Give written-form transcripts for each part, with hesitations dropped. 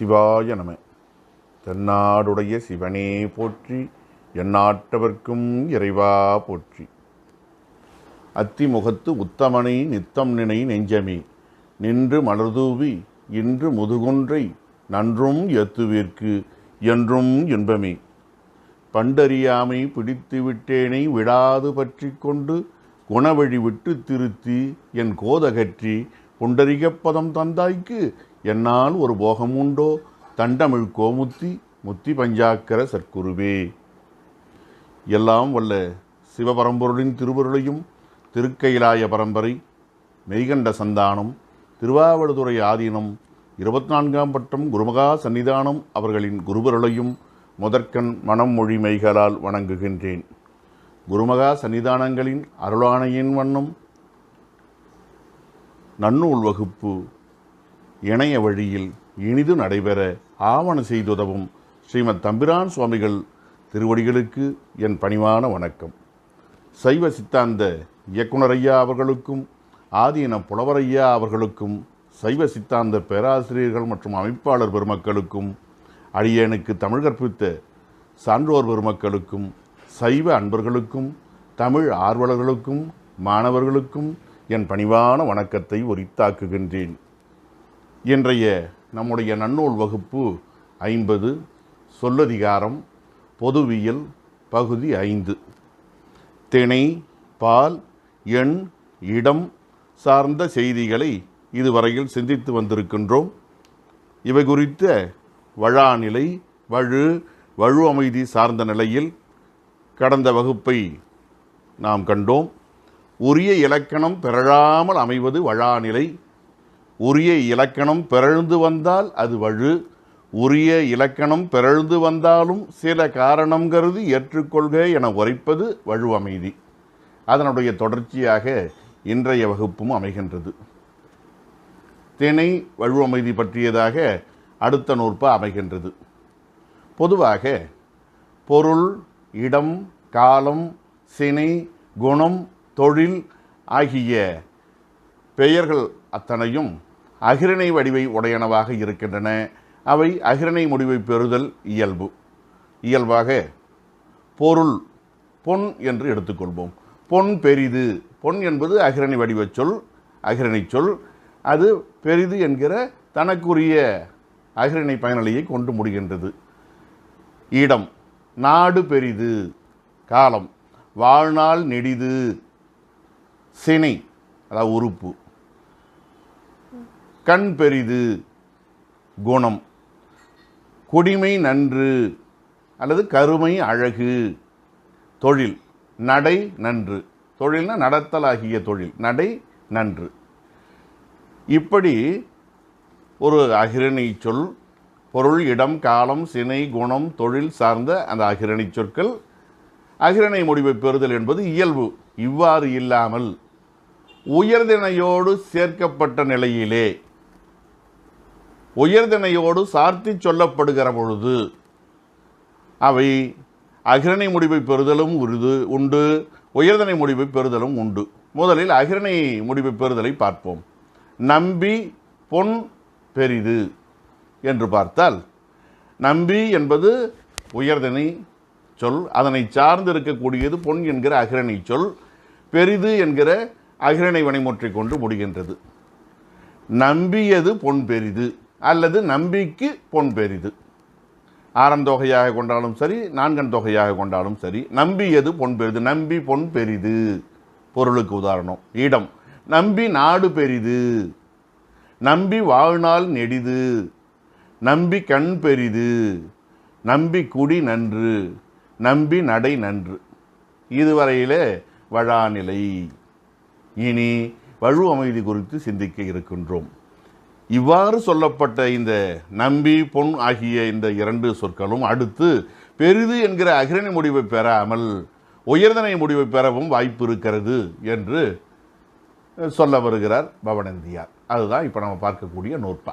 சிவாய நம. தென்னாடுடைய சிவனே போற்றி, எந்நாட்டவர்க்கும் இறைவா போற்றி. அத்திமுகத்து உத்தமனை நித்தம் நினை நெஞ்சமே, நின்று மலர்தூவி இன்று முதுகுன்றை நன்றும் ஏத்துவிற்கு என்றும் இன்பமே. பண்டறியாமை பிடித்து விட்டேனை விடாது பற்றி கொண்டு குணவழி விட்டு திருத்தி என் கோதகற்றி புண்டரிகப்பதம் தந்தாய்க்கு என்னால் ஒரு போகம் உண்டோ தண்டமிழ் கோமுத்தி முத்தி பஞ்சாக்கர சற்குருவே. எல்லாம் வல்ல சிவபரம்பொருளின் திருவருளையும் திருக்கைலாய பரம்பரை மெய்கண்ட சந்தானம் திருவாவடுதுறை ஆதீனம் 24ஆம் பட்டம் குருமகா சன்னிதானம் அவர்களின் குருவருளையும் முதற்கண் மனம் மொழி மெய்களால் வணங்குகின்றேன். குருமகா சன்னிதானங்களின் அருளாணையின் வண்ணம் நன்னூல் வகுப்பு இணைய வழியில் இனிது நடைபெற ஆவண செய்துதவும் ஸ்ரீமத் தம்பிரான் சுவாமிகள் திருவடிகளுக்கு என் பணிவான வணக்கம். சைவ சித்தாந்த இயக்குனர் அவர்களுக்கும் ஆதீன புலவரையா அவர்களுக்கும் சைவ சித்தாந்த பேராசிரியர்கள் மற்றும் அமைப்பாளர் பெருமக்களுக்கும் அடியேனுக்கு தமிழ் கற்பித்த சான்றோர் பெருமக்களுக்கும் சைவ அன்பர்களுக்கும் தமிழ் ஆர்வலர்களுக்கும் மாணவர்களுக்கும் என் பணிவான வணக்கத்தை உரித்தாக்குகின்றேன். இன்றைய நம்முடைய நன்னூல் வகுப்பு 50 சொல்லதிகாரம் பொதுவியல் பகுதி 5 திணை பால் எண் இடம் சார்ந்த செய்திகளை இதுவரையில் சிந்தித்து வந்திருக்கின்றோம். இவை குறித்த வழாநிலை வழு அமைதி சார்ந்த நிலையில் கடந்த வகுப்பை நாம் கண்டோம். உரிய இலக்கணம் பிறழாமல் அமைவது வழாநிலை. உரிய இலக்கணம் பிறழ்ந்து வந்தால் அது வழு. உரிய இலக்கணம் பிறழ்ந்து வந்தாலும் சில காரணம் கருதி ஏற்றுக்கொள்க என உரைப்பது வழு அமைதி. அதனுடைய தொடர்ச்சியாக இன்றைய வகுப்பும் அமைகின்றது. திணை வழு அமைதி பற்றியதாக அடுத்த நூற்பா அமைகின்றது. பொதுவாக பொருள், இடம், காலம், சினை, குணம், தொழில் ஆகிய பெயர்கள் அத்தனையும் அகிரணை வடிவை உடையனவாக இருக்கின்றன. அவை அகிரணை முடிவை பெறுதல் இயல்பாக பொருள் பொன் என்று எடுத்துக்கொள்வோம். பொன் பெரிது. பொன் என்பது அகிரணை வடிவ சொல், அகிரணை சொல். அது பெரிது என்கிற தனக்குரிய அகிரணை பயனலையை கொண்டு முடிகின்றது. இடம் நாடு பெரிது. காலம் வாழ்நாள் நெடிது. சினை அதாவது உறுப்பு. கண் பெரிது. குணம் குடிமை நன்று அல்லது கருமை அழகு. தொழில் நடை நன்று. தொழில்னா நடத்தலாகிய தொழில், நடை நன்று. இப்படி ஒரு அகிரணை சொல் பொருள், இடம், காலம், சினை, குணம், தொழில் சார்ந்த அந்த அகிரணை சொற்கள் அகிரணை முடிவை பெறுதல் என்பது இயல்பு. இவ்வாறு இல்லாமல் உயர்திணையோடு சேர்க்கப்பட்ட நிலையிலே உயர்திணையோடு சார்த்தி சொல்லப்படுகிற பொழுது அவை அகிரணை முடிவை பெறுதலும் உண்டு, உயர்திணை முடிவை பெறுதலும் உண்டு. முதலில் அகிரணை முடிவை பெறுதலை பார்ப்போம். நம்பி பொன் பெரிது என்று பார்த்தால், நம்பி என்பது உயர்திணை சொல். அதனை சார்ந்து இருக்கக்கூடியது பொன் என்கிற அகிரணை சொல். பெரிது என்கிற அகிரணை வினைமுற்றை கொண்டு முடிகின்றது. நம்பியது பொன் பெரிது அல்லது நம்பிக்கு பொன் பெரிது. ஆறந்தொகையாக கொண்டாலும் சரி, நான்கன் தொகையாக கொண்டாலும் சரி, நம்பியது பொன் பெரிது. நம்பி பொன் பெரிது பொருளுக்கு உதாரணம். இடம் நம்பி நாடு பெரிது. நம்பி வாழ்நாள் நெடிது. நம்பி கண் பெரிது. நம்பி குடி நன்று. நம்பி நடை நன்று. இதுவரையிலே வழாநிலை. இனி வழு அமைதி குறித்து சிந்திக்க இருக்கின்றோம். இவ்வாறு சொல்லப்பட்ட இந்த நம்பி பொன் ஆகிய இந்த 2 சொற்களும் அடுத்து பெரிது என்கிற அகிரணை முடிவை பெறாமல் உயர்தனை முடிவை பெறவும் வாய்ப்பு இருக்கிறது என்று சொல்ல வருகிறார் பவணந்தியார். அதுதான் இப்போ நம்ம பார்க்கக்கூடிய நூற்பா.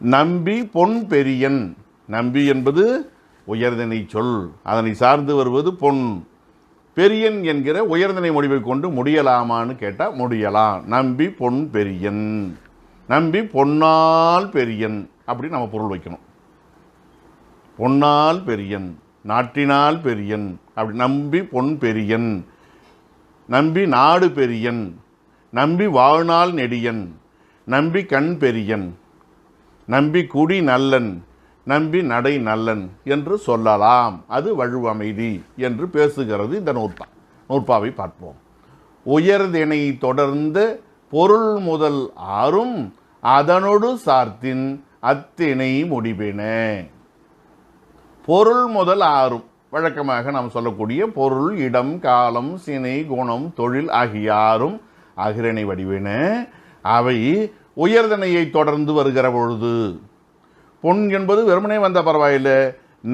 நம்பி பொன் பெரியன். நம்பி என்பது உயர்திணை சொல். அதனை சார்ந்து வருவது பொன். பெரியன் என்கிற உயர்திணை முடிவை கொண்டு முடியலாமான்னு கேட்டால் முடியலாம். நம்பி பொன் பெரியன். நம்பி பொன்னால் பெரியன் அப்படி நம்ம பொருள் வைக்கணும். பொன்னால் பெரியன், நாட்டினால் பெரியன், அப்படி நம்பி பொன் பெரியன், நம்பி நாடு பெரியன், நம்பி வாழ்நாள் நெடியன், நம்பி கண் பெரியன், நம்பி குடி நல்லன், நம்பி நடை நல்லன் என்று சொல்லலாம். அது வழுவமைதி என்று பேசுகிறது இந்த நூற்பாவை பார்ப்போம். உயர்தினை தொடர்ந்த பொருள் முதல் ஆறும் அதனோடு சார்த்தின் அத்தினை முடிவின. பொருள் முதல் ஆறும் வழக்கமாக நாம் சொல்லக்கூடிய பொருள், இடம், காலம், சினை, குணம், தொழில் ஆகிய ஆறும் அகிரணை வடிவின. அவை உயர்தனையை தொடர்ந்து வருகிற பொழுது, பொன் என்பது வெறுமனே வந்த பரவாயில்லை,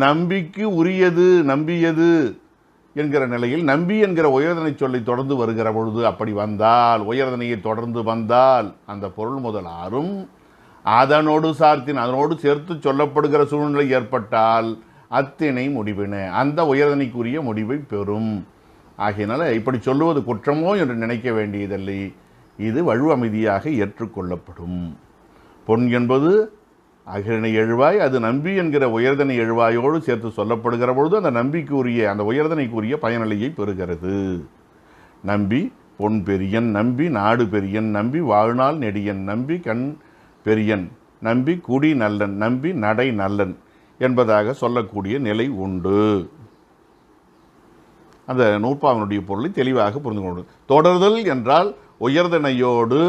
நம்பிக்கு உரியது, நம்பியது என்கிற நிலையில் நம்பி என்கிற உயர்தனை சொல்லி தொடர்ந்து வருகிற பொழுது, அப்படி வந்தால், உயர்தனையை தொடர்ந்து வந்தால் அந்த பொருள் முதல் ஆறும் அதனோடு சார்த்தின், அதனோடு சேர்த்து சொல்லப்படுகிற சூழ்நிலை ஏற்பட்டால் அத்தினை முடிவின, அந்த உயர்தனைக்குரிய முடிவை பெறும். ஆகையினால இப்படி சொல்லுவது குற்றமோ என்று நினைக்க வேண்டியதில்லை, இது வழுவமைதியாக ஏற்றுக்கொள்ளப்படும். பொன் என்பது அகிரணை எழுவாய், அது நம்பி என்கிற உயர்தனை எழுவாயோடு சேர்த்து சொல்லப்படுகிற பொழுது அந்த நம்பிக்குரிய, அந்த உயர்தனைக்குரிய பயனிலையை பெறுகிறது. நம்பி பொன் பெரியன், நம்பி நாடு பெரியன், நம்பி வாழ்நாள் நெடியன், நம்பி கண் பெரியன், நம்பி குடி நல்லன், நம்பி நடை நல்லன் என்பதாக சொல்லக்கூடிய நிலை உண்டு. அந்த நூற்பாவினுடைய பொருளை தெளிவாக புரிந்து கொண்டு, தொடர்தல் என்றால் உயர்தனையோடு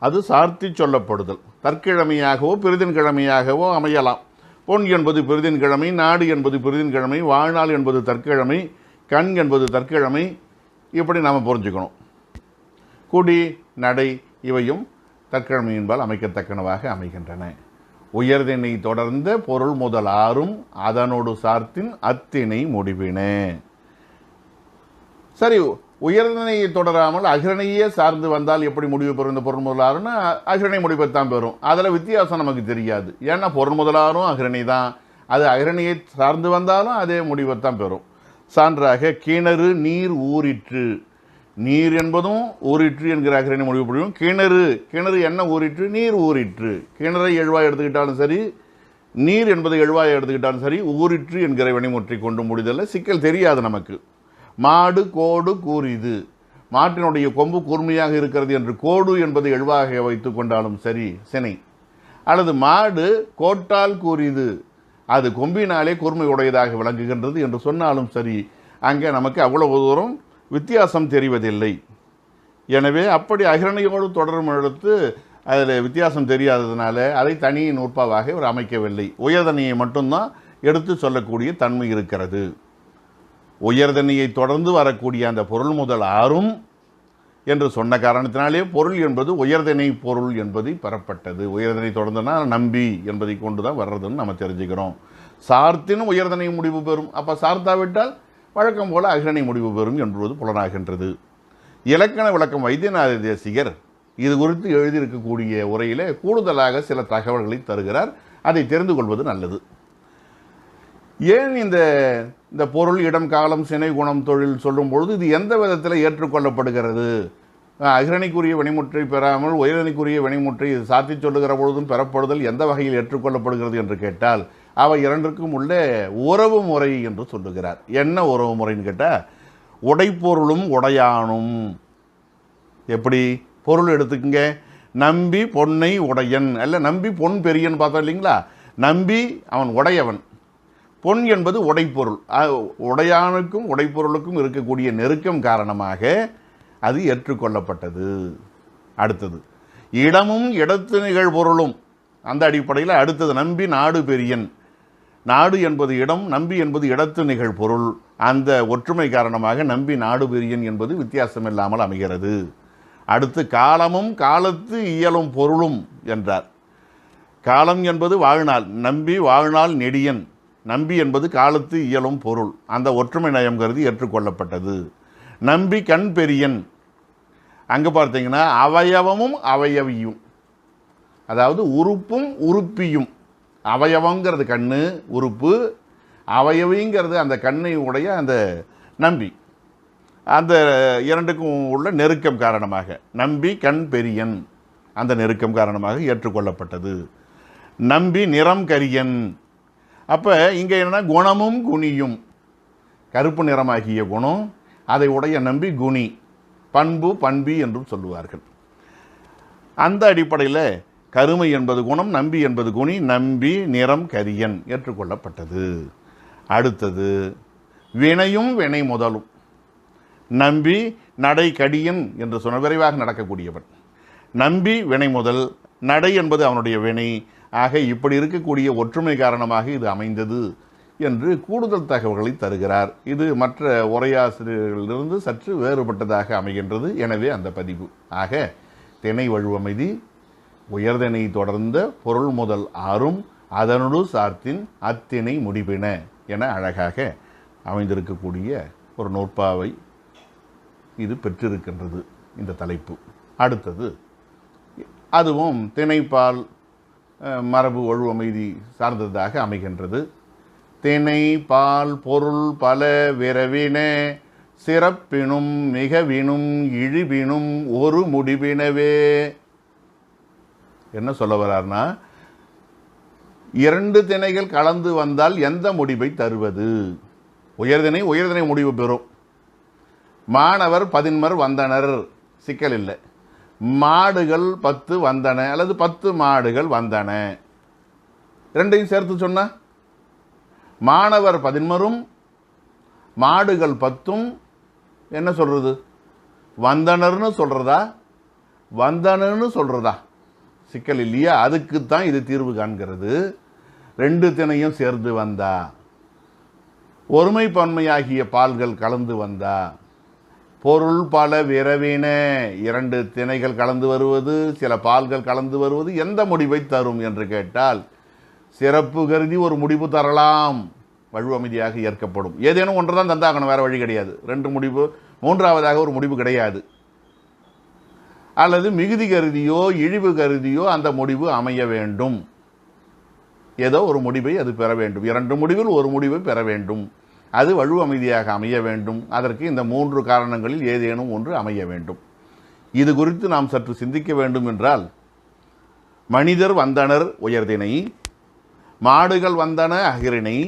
அது சார்த்தி சொல்லப்படுதல். தற்கிழமையாகவோ பெரிதின் கிழமையாகவோ அமையலாம். பொன் என்பது பெரிதின் கிழமை, நாடு என்பது பெரிதின் கிழமை, வாழ்நாள் என்பது தற்கிழமை, கண் என்பது தற்கிழமை, இப்படி நாம் புரிஞ்சுக்கணும். குடி நடை இவையும் தற்கிழமையின்பால் அமைக்கத்தக்கனவாக அமைகின்றன. உயர்தினை தொடர்ந்த பொருள் முதல் ஆறும் அதனோடு சார்த்தின் அத்தினை முடிவின. சரி, உயர்தனையை தொடராமல் அகிரணையே சார்ந்து வந்தால் எப்படி முடிவு பெறும்? இந்த பொருள் முதலாறுன்னா அகிரணை முடிவைத்தான் பெறும். அதில் வித்தியாசம் நமக்கு தெரியாது. ஏன்னா பொருள் முதலாறும் அகிரணை தான், அது அகிரணையை சார்ந்து வந்தாலும் அதே முடிவைத்தான் பெறும். சான்றாக கிணறு நீர் ஊறிற்று, நீர் என்பதும் ஊறிற்று என்கிற அகிரணை முடிவு புரியும். கிணறு என்ன ஊறிற்று? நீர் ஊறிற்று. கிணறை எழுவாய் எடுத்துக்கிட்டாலும் சரி, நீர் என்பதை எழுவாய் எடுத்துக்கிட்டாலும் சரி, ஊறிற்று என்கிற வினைமுற்றை கொண்டு முடிதல்ல, சிக்கல் தெரியாது நமக்கு. மாடு கோடு கூறிது, மாட்டினுடைய கொம்பு கூர்மையாக இருக்கிறது என்று கோடு என்பதை எழுவாக வைத்து கொண்டாலும் சரி சினை, அல்லது மாடு கோட்டால் கூறிது, அது கொம்பினாலே கூர்மை உடையதாக விளங்குகின்றது என்று சொன்னாலும் சரி, அங்கே நமக்கு அவ்வளவு தூரம் வித்தியாசம் தெரிவதில்லை. எனவே அப்படி அகிரணையோடு தொடரும் எடுத்து அதில் வித்தியாசம் தெரியாததுனால அதை தனி நூற்பாவாக ஒரு அமைக்கவில்லை. உயர்தனையை மட்டும்தான் எடுத்து சொல்லக்கூடிய தன்மை இருக்கிறது. உயர்தனையை தொடர்ந்து வரக்கூடிய அந்த பொருள் முதல் ஆறும் என்று சொன்ன காரணத்தினாலே பொருள் என்பது உயர்தனை பொருள் என்பது பெறப்பட்டது. உயர்தனை தொடர்ந்துனா நம்பி என்பதை கொண்டு தான் வர்றதுன்னு நம்ம தெரிஞ்சுக்கிறோம். சார்த்தினும் உயர்தனை முடிவு பெறும். அப்போ சார்த்தாவிட்டால் வழக்கம் போல அகிரணை முடிவு பெறும் என்பது புலனாகின்றது. இலக்கண விளக்கம் வைத்தியநாத தேசிகர் இது குறித்து எழுதியிருக்கக்கூடிய உரையில் கூடுதலாக சில தகவல்களை தருகிறார். அதை தெரிந்து கொள்வது நல்லது. ஏன் இந்த பொருள், இடம், காலம், சினை, குணம், தொழில் சொல்லும் பொழுது இது எந்த விதத்தில் ஏற்றுக்கொள்ளப்படுகிறது? அகிரணைக்குரிய வினைமுற்றை பெறாமல் உயர்தனைக்குரிய வினைமுற்றை இது சாத்தி சொல்லுகிற பொழுதும் பெறப்படுதல் எந்த வகையில் ஏற்றுக்கொள்ளப்படுகிறது என்று கேட்டால் அவை இரண்டிற்கும் உள்ள உறவு முறை என்று சொல்லுகிறார். என்ன உறவு முறைன்னு கேட்டால், உடைப்பொருளும் உடையானும். எப்படி? பொருள் எடுத்துக்கங்க, நம்பி பொன்னை உடையன், அல்ல நம்பி பொன் பெரியன் பார்த்தோம் இல்லைங்களா? நம்பி அவன் உடையவன், பொன் என்பது உடைப்பொருள். உடையானுக்கும் உடைப்பொருளுக்கும் இருக்கக்கூடிய நெருக்கம் காரணமாக அது ஏற்றுக்கொள்ளப்பட்டது. அடுத்தது இடமும் இடத்து நிகழ்பொருளும். அந்த அடிப்படையில் அடுத்தது நம்பி நாடு பெரியன். நாடு என்பது இடம், நம்பி என்பது இடத்து நிகழ்பொருள். அந்த ஒற்றுமை காரணமாக நம்பி நாடு பெரியன் என்பது வித்தியாசம் இல்லாமல் அமைகிறது. அடுத்து காலமும் காலத்து இயலும் பொருளும் என்றார். காலம் என்பது வாழ்நாள், நம்பி வாழ்நாள் நெடியன், நம்பி என்பது காலத்து இயலும் பொருள். அந்த ஒற்றுமை நயம் கருதி ஏற்றுக்கொள்ளப்பட்டது. நம்பி கண் பெரியன், அங்கே பார்த்தீங்கன்னா அவயவமும் அவயவியும், அதாவது உறுப்பும் உறுப்பியும். அவயவங்கிறது கண்ணு உறுப்பு, அவயவிங்கிறது அந்த கண்ணை உடைய அந்த நம்பி. அந்த இரண்டுக்கும் உள்ள நெருக்கம் காரணமாக நம்பி கண் பெரியன் அந்த நெருக்கம் காரணமாக ஏற்றுக்கொள்ளப்பட்டது. நம்பி நிறம் கரியன். அப்போ இங்கே என்னன்னா குணமும் குணியும், கருப்பு நிறமாகிய குணம், அதை உடைய நம்பி குணி, பண்பு பண்பி என்றும் சொல்லுவார்கள். அந்த அடிப்படையில் கருமை என்பது குணம், நம்பி என்பது குணி, நம்பி நிறம் கரியன் ஏற்றுக்கொள்ளப்பட்டது. அடுத்தது வினையும் வினை முதலும். நம்பி நடை கடியன் என்று சொன்ன விரைவாக நடக்கக்கூடியவன். நம்பி வினை முதல், நடை என்பது அவனுடைய வினை. ஆக இப்படி இருக்கக்கூடிய ஒற்றுமை காரணமாக இது அமைந்தது என்று கூடுதல் தகவல்களை தருகிறார். இது மற்ற உரையாசிரியர்களிலிருந்து சற்று வேறுபட்டதாக அமைகின்றது. எனவே அந்த பதிவு ஆக திணை வழுவமைதி உயர்திணை தொடர்ந்த பொருள் முதல் ஆறும் அதனோடு சார்த்தின் அத்திணை முடிபின என அழகாக அமைந்திருக்கக்கூடிய ஒரு நூற்பாவை இது பெற்றிருக்கின்றது இந்த தலைப்பு. அடுத்தது அதுவும் திணைப்பால் மரபு ஒழுவமைதி சார்ந்ததாக அமைகின்றது. திணை பால் பொருள் பல விரவின சிறப்பினும் மிகவினும் இழிவினும் ஒரு முடிவினவே. என்ன சொல்ல வர்றார்னா, 2 திணைகள் கலந்து வந்தால் எந்த முடிவை தருவது? உயர்திணை உயர்திணை முடிவு பெறும். மாணவர் 10 வந்தனர், சிக்கல் இல்லை. மாடுகள் 10 வந்தன அல்லது 10 மாடுகள் வந்தன, ரெண்டையும் சேர்த்து சொன்ன மாணவர் 10 மாடுகள் 10 என்ன சொல்றது? வந்தனர்னு சொல்றதா வந்தனன்னு சொல்றதா? சிக்கல் இல்லையா? அதுக்குத்தான் இது தீர்வு காண்கிறது. 2 திணையும் சேர்ந்து வந்தா, ஒருமை பன்மையாகிய பால்கள் கலந்து வந்தா, பொருள் பல விரவின 2 திணைகள் கலந்து வருவது, சில பால்கள் கலந்து வருவது எந்த முடிவை தரும் என்று கேட்டால், சிறப்பு கருதி ஒரு முடிவு தரலாம், வழுவமைதியாக ஏற்கப்படும். ஏதேனும் ஒன்று தான் தந்தாகணும், வேற வழி கிடையாது. 2 முடிவு, மூன்றாவதாக ஒரு முடிவு கிடையாது. அல்லது மிகுதி கருதியோ இழிவு கருதியோ அந்த முடிவு அமைய வேண்டும். ஏதோ ஒரு முடிவை அது பெற வேண்டும். 2 முடிவில் ஒரு முடிவை பெற வேண்டும். அது வழுவமைதியாக அமைய வேண்டும். அதற்கு இந்த 3 காரணங்களில் ஏதேனும் ஒன்று அமைய வேண்டும். இது குறித்து நாம் சற்று சிந்திக்க வேண்டும் என்றால், மனிதர் வந்தனர் உயர்திணை, மாடுகள் வந்தன அகிரிணை,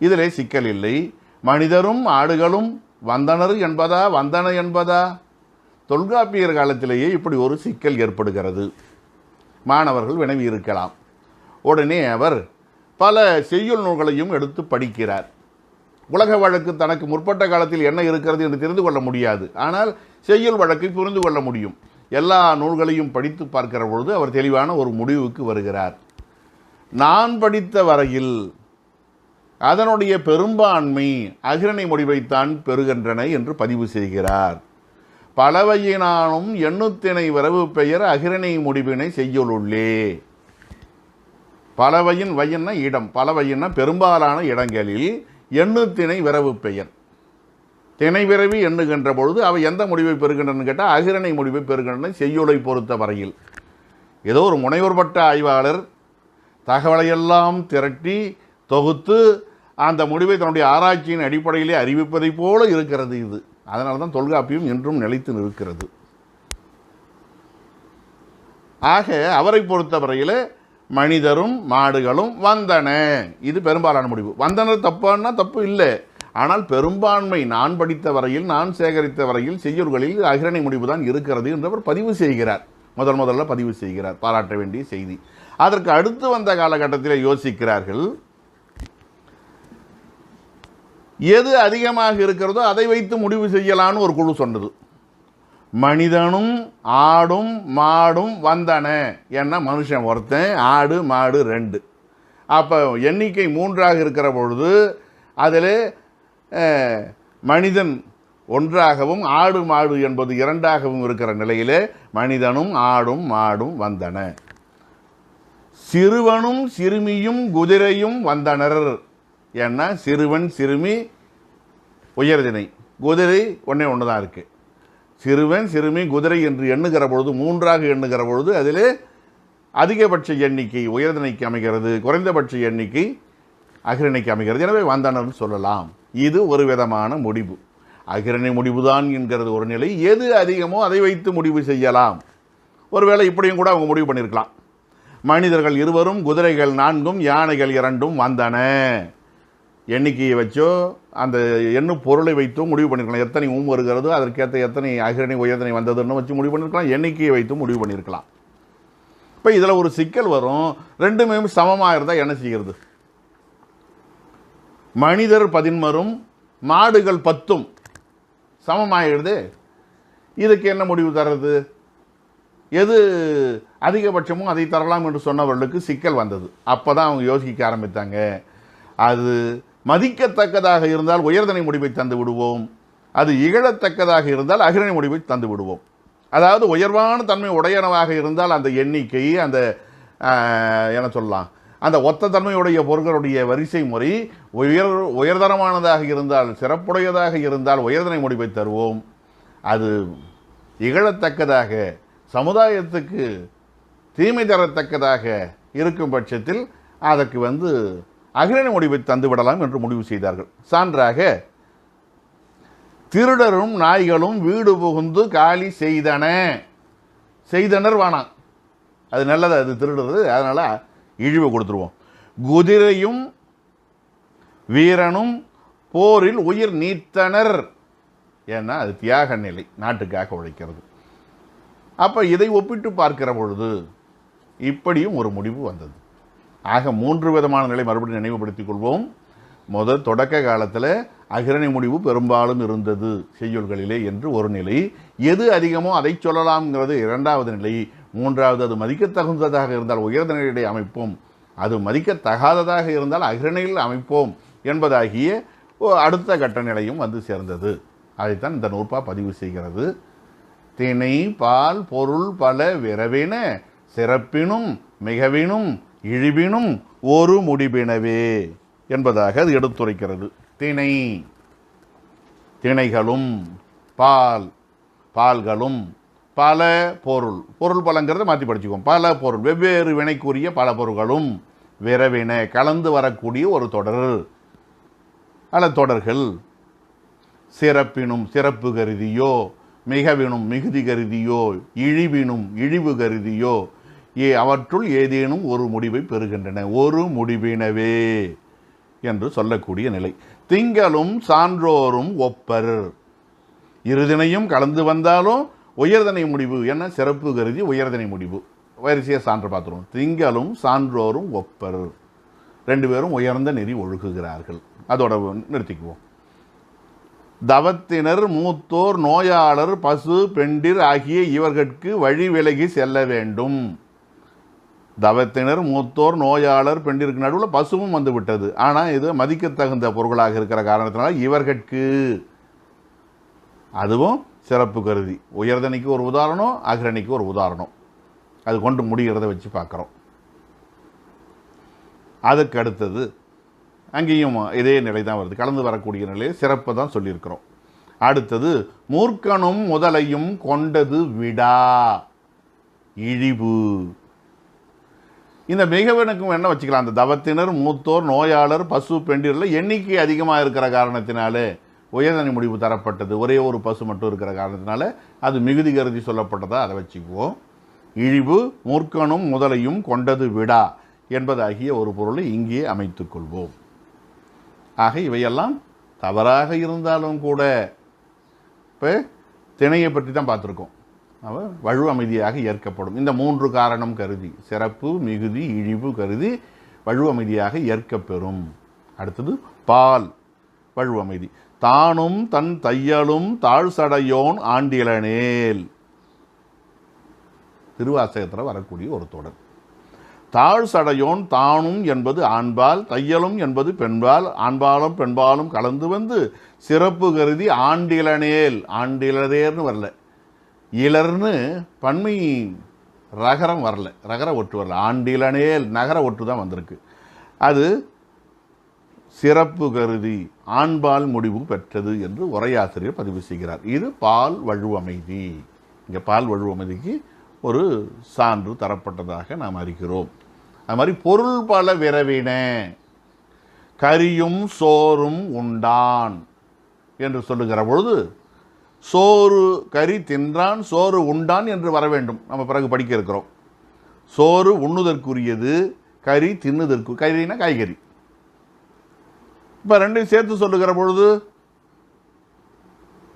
இதிலே சிக்கல் இல்லை. மனிதரும் ஆடுகளும் வந்தனர் என்பதா வந்தன என்பதா? தொல்காப்பியர் காலத்திலேயே இப்படி ஒரு சிக்கல் ஏற்படுகிறது. மாணவர்கள் வினவி இருக்கலாம். உடனே அவர் பல செய்யுள் நூல்களையும் எடுத்து படிக்கிறார். உலக வழக்கு தனக்கு முற்பட்ட காலத்தில் என்ன இருக்கிறது என்று தெரிந்து கொள்ள முடியாது, ஆனால் செய்யுள் வழக்கை புரிந்து கொள்ள முடியும். எல்லா நூல்களையும் படித்து பார்க்கிற பொழுது அவர் தெளிவான ஒரு முடிவுக்கு வருகிறார். நான் படித்த வரையில் அதனுடைய பெரும்பான்மை அகிரணை முடிவைத்தான் பெறுகின்றன என்று பதிவு செய்கிறார். பலவையினானும் எண்ணுத்திணை வரவு பெயர் அகிரணை முடிவினை செய்யுளுள்ளே. பலவையின் வையன்னா இடம், பலவையின்னா பெரும்பாலான இடங்களில் எண்ணுத்திணை விரவு பெயர், திணை விரவி எண்ணுகின்ற பொழுது அவை எந்த முடிவை பெறுகின்றன கேட்டால் அகிரணை முடிவை பெறுகின்றன செய்யுளை பொறுத்த வரையில். ஏதோ ஒரு முனைவர்பட்ட ஆய்வாளர் தகவலையெல்லாம் திரட்டி தொகுத்து அந்த முடிவை தன்னுடைய ஆராய்ச்சியின் அடிப்படையிலே அறிவிப்பதை போல இருக்கிறது இது. அதனால தான் தொல்காப்பியம் என்றும் நிலைத்து நிற்கிறது. ஆக அவரை பொறுத்தவரையில் மனிதரும் மாடுகளும் வந்தன, இது பெரும்பாலான முடிவு. வந்தனர் தப்பான்னா தப்பு இல்லை, ஆனால் பெரும்பான்மை நான் படித்த வரையில், நான் சேகரித்த வரையில் செய்யுள்களில் அகிரணை முடிவு தான் இருக்கிறது என்று அவர் பதிவு செய்கிறார். முதல்ல பதிவு செய்கிறார், பாராட்ட வேண்டிய செய்தி. அதற்கு அடுத்து வந்த காலகட்டத்தில் யோசிக்கிறார்கள், எது அதிகமாக இருக்கிறதோ அதை வைத்து முடிவு செய்யலான்னு ஒரு குழு சொன்னது. மனிதனும் ஆடும் மாடும் வந்தன, ஏன்னா மனுஷன் ஒருத்தன், ஆடு மாடு 2. அப்போ எண்ணிக்கை 3ஆக இருக்கிற பொழுது அதில் மனிதன் 1ஆகவும் ஆடு மாடு என்பது 2ஆகவும் இருக்கிற நிலையிலே மனிதனும் ஆடும் மாடும் வந்தன. சிறுவனும் சிறுமியும் குதிரையும் வந்தனர். ஏன்னா சிறுவன் சிறுமி உயர்திணை, குதிரை ஒன்று தான் இருக்கு. சிறுவன் சிறுமி குதிரை என்று எண்ணுகிற பொழுது, 3ஆக எண்ணுகிற பொழுது அதில் அதிகபட்ச எண்ணிக்கை உயர்திணைக்கு அமைகிறது, குறைந்தபட்ச எண்ணிக்கை அகிரணைக்கு அமைகிறது. எனவே வந்தனர்னு சொல்லலாம். இது ஒரு விதமான முடிவு. அகிரணை முடிவுதான் என்கிறது ஒரு நிலை. எது அதிகமோ அதை வைத்து முடிவு செய்யலாம். ஒருவேளை இப்படியும் கூட அவங்க முடிவு பண்ணியிருக்கலாம். மனிதர்கள் 2 குதிரைகள் 4 யானைகள் 2 வந்தன. எண்ணிக்கையை வச்சோ அந்த எண்ணும் பொருளை வைத்தோ முடிவு பண்ணியிருக்கலாம். எத்தனை வருகிறதோ அதற்கேற்ற எத்தனை அகிரணை உயர்தனை வந்ததுன்னு வச்சு முடிவு பண்ணியிருக்கலாம். எண்ணிக்கையை வைத்து முடிவு பண்ணியிருக்கலாம். இப்போ இதில் ஒரு சிக்கல் வரும். ரெண்டுமே சமமாக இருந்தால் என்ன செய்கிறது? மனிதர் 10 மாடுகள் 10 சமமாகிடுது. இதுக்கு என்ன முடிவு தர்றது? எது அதிகபட்சமோ அதை தரலாம் என்று சொன்னவர்களுக்கு சிக்கல் வந்தது. அப்போ தான் அவங்க யோசிக்க ஆரம்பித்தாங்க. அது மதிக்கத்தக்கதாக இருந்தால் உயர்தனை முடிவை தந்து விடுவோம், அது இகழத்தக்கதாக இருந்தால் அகிரணை முடிவை தந்து விடுவோம். அதாவது உயர்வான தன்மை உடையனவாக இருந்தால் அந்த எண்ணிக்கை அந்த என்ன சொல்லலாம், அந்த ஒத்த தன்மையுடைய பொருட்களுடைய வரிசை முறை உயர்தரமானதாக இருந்தால் சிறப்புடையதாக இருந்தால் உயர்தனை முடிவை தருவோம். அது இகழத்தக்கதாக சமுதாயத்துக்கு தீமை தரத்தக்கதாக இருக்கும் பட்சத்தில் அதற்கு அகிரணை முடிவை தந்துவிடலாம் என்று முடிவு செய்தார்கள். சான்றாக திருடரும் நாய்களும் வீடு புகுந்து காலி செய்தனர் வானாம். அது நல்லது, அது திருடுறது, அதனால இழிவு கொடுத்துருவோம். குதிரையும் வீரனும் போரில் உயிர் நீத்தனர். ஏன்னா அது தியாக நிலை, நாட்டுக்காக உழைக்கிறது. அப்போ இதை ஒப்பிட்டு பார்க்கிற பொழுது இப்படியும் ஒரு முடிவு வந்தது. ஆக 3 விதமான நிலை மறுபடியும் நினைவுபடுத்திக் கொள்வோம். முதல் தொடக்க காலத்தில் அகிரணை முடிவு பெரும்பாலும் இருந்தது செய்யுள்களிலே என்று ஒரு நிலை. எது அதிகமோ அதை சொல்லலாம்ங்கிறது 2வது நிலை. 3வது அது மதிக்கத்தகுந்ததாக இருந்தால் உயர்தனையிலே அமைப்போம், அது மதிக்கத்தகாததாக இருந்தால் அகிரணையில் அமைப்போம் என்பதாகிய அடுத்த கட்ட நிலையும் சேர்ந்தது. அதைத்தான் இந்த நூற்பா பதிவு செய்கிறது. திணை பால் பொருள் பல விரவின சிறப்பினும் மிகவினும் இழிவினும் ஒரு முடிபினவே என்பதாக அது எடுத்துரைக்கிறது. திணைகளும் பால்களும் பல பொருள் பலங்கிறத மாற்றி படிச்சுக்குவோம். பல பொருள், வெவ்வேறு வினைக்குரிய பல பொருள்களும் விரவின கலந்து வரக்கூடிய ஒரு தொடர் அல்ல தொடர்கள். சிறப்பினும் சிறப்பு கருதியோ, மிகவினும் மிகுதி கருதியோ, இழிவினும் இழிவு கருதியோ அவற்றுள் ஏதேனும் ஒரு முடிவை பெறுகின்றன. ஒரு முடிவினவே என்று சொல்லக்கூடிய நிலை. திங்களும் சான்றோரும் ஒப்பர். இருதினையும் கலந்து வந்தாலும் உயர்தனை முடிவு என்ன சிறப்பு கருதி உயர்தனை முடிவு வரிசையை சான்று பார்த்துருவோம். திங்களும் சான்றோரும் ஒப்பர், 2 பேரும் உயர்ந்த நெறி ஒழுகுகிறார்கள். அதோட நிறுத்திக்குவோம். தவத்தினர் மூத்தோர் நோயாளர் பசு பெண்டிர் ஆகிய இவர்களுக்கு வழி விலகி செல்ல வேண்டும். தவத்தினர் மூத்தோர் நோயாளர் பெண்டிற்கு நடுவில் பசுவும் விட்டது. ஆனால் இது மதிக்கத்தகுந்த பொருட்களாக இருக்கிற காரணத்தினால இவர்களுக்கு, அதுவும் சிறப்பு கருதி. உயர்தனைக்கு ஒரு உதாரணம், அகிரணிக்கு ஒரு உதாரணம். அது கொண்டு முடிகிறத வச்சு பார்க்குறோம். அதுக்கு அடுத்தது அங்கேயும் இதே நிலை தான் வருது. கலந்து வரக்கூடிய நிலையை சிறப்பை தான் சொல்லியிருக்கிறோம். அடுத்தது மூர்க்கனும் முதலையும் கொண்டது விடா இழிவு. இந்த மிகவனுக்கும் என்ன வச்சுக்கலாம், அந்த தவத்தினர் மூத்தோர் நோயாளர் பசு பெண்டிரில் எண்ணிக்கை அதிகமாக இருக்கிற காரணத்தினாலே உயர்தனை முடிவு தரப்பட்டது. ஒரே ஒரு பசு மட்டும் இருக்கிற காரணத்தினால அது மிகுதி கருதி சொல்லப்பட்டதா அதை வச்சுக்குவோம். இழிவு மூர்க்கனும் முதலையும் கொண்டது விடா என்பதாகிய ஒரு பொருளை இங்கே அமைத்துக் கொள்வோம். ஆக இவையெல்லாம் தவறாக இருந்தாலும் கூட இப்போ திணையை பற்றி தான் பார்த்துருக்கோம். வழு அமைதியாக ஏற்கப்படும். இந்த 3 காரணம் கருதி சிறப்பு மிகுதி இழிவு கருதி வழு அமைதியாக ஏற்கப்பெறும். அடுத்தது பால் வழு அமைதி. தானும் தன் தையலும் தாழ் சடையோன் ஆண்டிலனேல். திருவாசகத்தில் வரக்கூடிய ஒரு தொடர். தாழ் சடையோன் தானும் என்பது ஆண்பால், தையலும் என்பது பெண்பால், ஆண்பாலும் பெண்பாலும் கலந்து சிறப்பு கருதி ஆண்டிலனேல். ஆண்டிலதேர்னு வரல, இலர்னு பன்மை ரகரம் வரல, ரகர ஒட்டு வரல. ஆண்டிலனேல் நகர ஒட்டு தான் வந்திருக்கு. அது சிறப்பு கருதி ஆண்பால் முடிவு பெற்றது என்று உரையாசிரியர் பதிவு செய்கிறார். இது பால் வழு அமைதி. இங்கே பால் வழு அமைதிக்கு ஒரு சான்று தரப்பட்டதாக நாம் அறிகிறோம். அது மாதிரி பொருள் பல விரவின கரியும் சோறும் உண்டான் என்று சொல்லுகிற பொழுது சோறு கறி தின்றான் சோறு உண்டான் என்று வர வேண்டும். நம்ம பிறகு படிக்க இருக்கிறோம். சோறு உண்ணுதற்குரியது, கறி தின்னுதற்கு. கறினா காய்கறி. இப்போ ரெண்டையும் சேர்த்து சொல்லுகிற பொழுது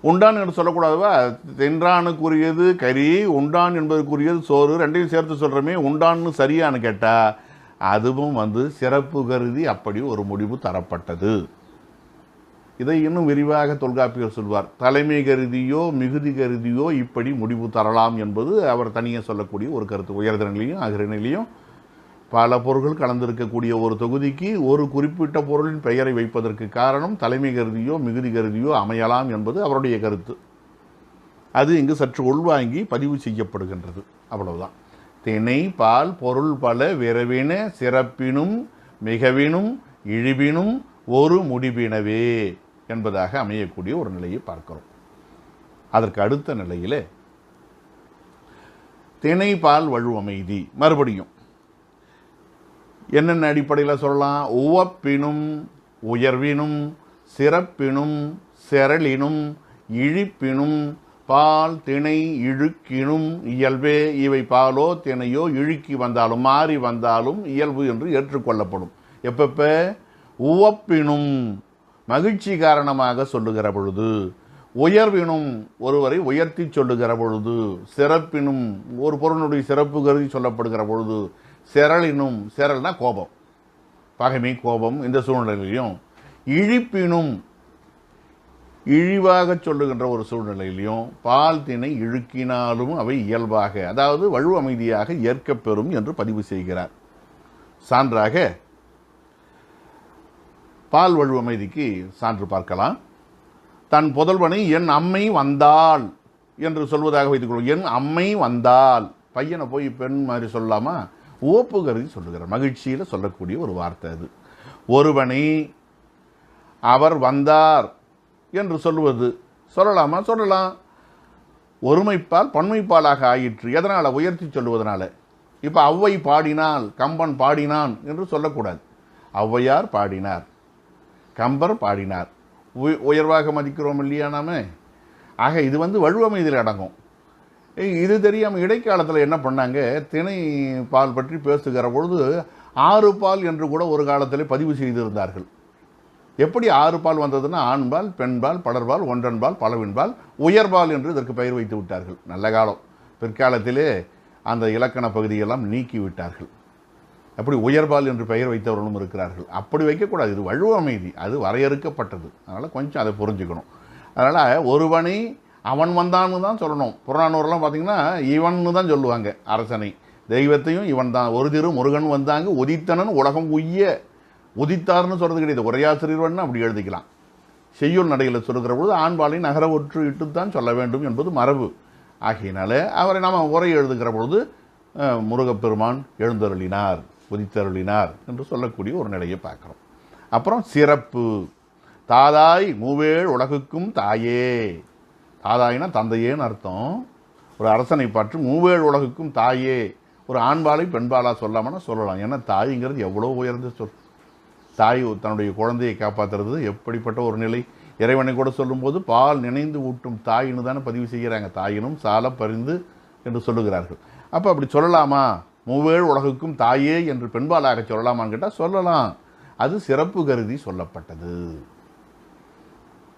உண்டான் என்று சொல்லக்கூடாதுவா? தின்றானுக்குரியது கறி, உண்டான் என்பதற்குரியது சோறு, ரெண்டையும் சேர்த்து சொல்கிறோமே, உண்டான்னு சரியானு கேட்டால் அதுவும் சிறப்பு கருதி அப்படி ஒரு முடிவு தரப்பட்டது. இதை இன்னும் விரிவாக தொல்காப்பியர் சொல்வார். தலைமை கருதியோ மிகுதி கருதியோ இப்படி முடிவு தரலாம் என்பது அவர் தனியாக சொல்லக்கூடிய ஒரு கருத்து. உயர்தனிலையும் அகிரநிலையும் பல பொருள்கள் கலந்திருக்கக்கூடிய ஒரு தொகுதிக்கு ஒரு குறிப்பிட்ட பொருளின் பெயரை வைப்பதற்கு காரணம் தலைமை கருதியோ மிகுதி கருதியோ அமையலாம் என்பது அவருடைய கருத்து. அது இங்கு சற்று உள்வாங்கி பதிவு செய்யப்படுகின்றது. அவ்வளவுதான். திணை பால் பொருள் பல விரவின சிறப்பினும் மிகவினும் இழிவினும் ஒரு முடிவினவே என்பதாக அமையக்கூடிய ஒரு நிலையை பார்க்கிறோம். அதற்கு அடுத்த நிலையிலே திணை பால் வழுவமைதி மறுபடியும் என்னென்ன அடிப்படையில் சொல்லலாம்? உவப்பினும் உயர்வினும் சிறப்பினும் செரளினும் இழிப்பினும் பால் திணை இழுக்கினும் இயல்பே. இவை பாலோ திணையோ இழுக்கி வந்தாலும் மாறி வந்தாலும் இயல்பு என்று ஏற்றுக்கொள்ளப்படும். எப்பப்ப? உவப்பினும் மகிழ்ச்சி காரணமாக சொல்லுகிற பொழுது, உயர்வினும் ஒருவரை உயர்த்தி சொல்லுகிற பொழுது, சிறப்பினும் ஒரு பொருளுடைய சிறப்பு கருதி சொல்லப்படுகிற பொழுது, செரளினும் செரல்னா கோபம், பகைமை கோபம், இந்த சூழ்நிலையிலையும், இழிப்பினும் இழிவாக சொல்லுகின்ற ஒரு சூழ்நிலையிலையும் பால் திணை இழுக்கினாலும் அவை இயல்பாக, அதாவது வலு அமைதியாக ஏற்கப்பெறும் என்று பதிவு செய்கிறார். சான்றாக பால் வலு அமைதிக்கு சான்று பார்க்கலாம். தன் புதல்வனை என் அம்மை வந்தாள் என்று சொல்வதாக வைத்துக்கொள்வோம். என் அம்மை வந்தாள், பையனை போய் பெண் மாதிரி சொல்லலாமா? ஓப்பு கருதி சொல்லுகிறார். மகிழ்ச்சியில் சொல்லக்கூடிய ஒரு வார்த்தை அது. ஒருவனை அவர் வந்தார் என்று சொல்லுவது சொல்லலாமா? சொல்லலாம். ஒருமைப்பால் பன்மைப்பாலாக ஆயிற்று. எதனால்? உயர்த்தி சொல்லுவதனால. இப்போ ஔவை பாடினால், கம்பன் பாடினான் என்று சொல்லக்கூடாது. ஔவையார் பாடினார், கம்பர் பாடினார். உயர்வாக மதிக்கிறோம் இல்லையா நாம? ஆக இது வலுவமைதியில் அடங்கும். இது தெரியாமல் இடைக்காலத்தில் என்ன பண்ணாங்க? திணை பால் பற்றி பேசுகிற பொழுது 6 பால் என்று கூட ஒரு காலத்தில் பதிவு செய்திருந்தார்கள். எப்படி 6 பால் வந்ததுன்னா, ஆண்பால், பெண்பால், படர்பால், ஒன்றன்பால், பலவின்பால், உயர்பால் என்று இதற்கு பெயர் வைத்து விட்டார்கள். நல்ல காலம். பிற்காலத்திலே அந்த இலக்கண பகுதியெல்லாம் நீக்கி விட்டார்கள். அப்படி உயர்பால் என்று பெயர் வைத்தவர்களும் இருக்கிறார்கள். அப்படி வைக்கக்கூடாது. இது வலுவ அமைதி, அது வரையறுக்கப்பட்டது. அதனால் கொஞ்சம் அதை புரிஞ்சுக்கணும். அதனால் ஒருவனை அவன் வந்தான்னு தான் சொல்லணும். புறநானூர்லாம் பார்த்தீங்கன்னா இவன்னு தான் சொல்லுவாங்க. அரசனை, தெய்வத்தையும் இவன் தான். ஒரு திரு முருகன் வந்தாங்க உதித்தனன் உலகம் உய்ய. உதித்தார்னு சொல்கிறது கிடையாது. உரையாசிரியர்வன் அப்படி எழுதிக்கலாம். செய்யுள் நடையில் சொல்லுகிற பொழுது ஆண்பாலை நகர ஒற்று இட்டுத்தான் சொல்ல வேண்டும் என்பது மரபு. ஆகையினால அவரை நாம் உரை எழுதுகிற பொழுது முருகப்பெருமான் எழுந்தருளினார், உதித்தருளினார் என்று சொல்லக்கூடிய ஒரு நிலையை பார்க்குறோம். அப்புறம் சிறப்பு. தாதாய் மூவேழ் உலகுக்கும் தாயே. தாதாயினா தந்தையேன்னு அர்த்தம். ஒரு அரசனை பற்றி மூவேழ் உலகுக்கும் தாயே. ஒரு ஆண்பாலை பெண்பாலா சொல்லாமன்னா சொல்லலாம். ஏன்னா தாய்ங்கிறது எவ்வளோ உயர்ந்த சொல். தாய் தன்னுடைய குழந்தையை காப்பாற்றுறது எப்படிப்பட்ட ஒரு நிலை. இறைவனை கூட சொல்லும்போது பால் நினைந்து ஊட்டும் தாயின்னு தானே பதிவு செய்கிறாங்க. தாயினும் சால பரிந்து என்று சொல்லுகிறார்கள். அப்போ அப்படி சொல்லலாமா? மூவேழ் உலகுக்கும் தாயே என்று பெண்பாலாக சொல்லலாமான்னு கேட்டால் சொல்லலாம். அது சிறப்பு கருதி சொல்லப்பட்டது.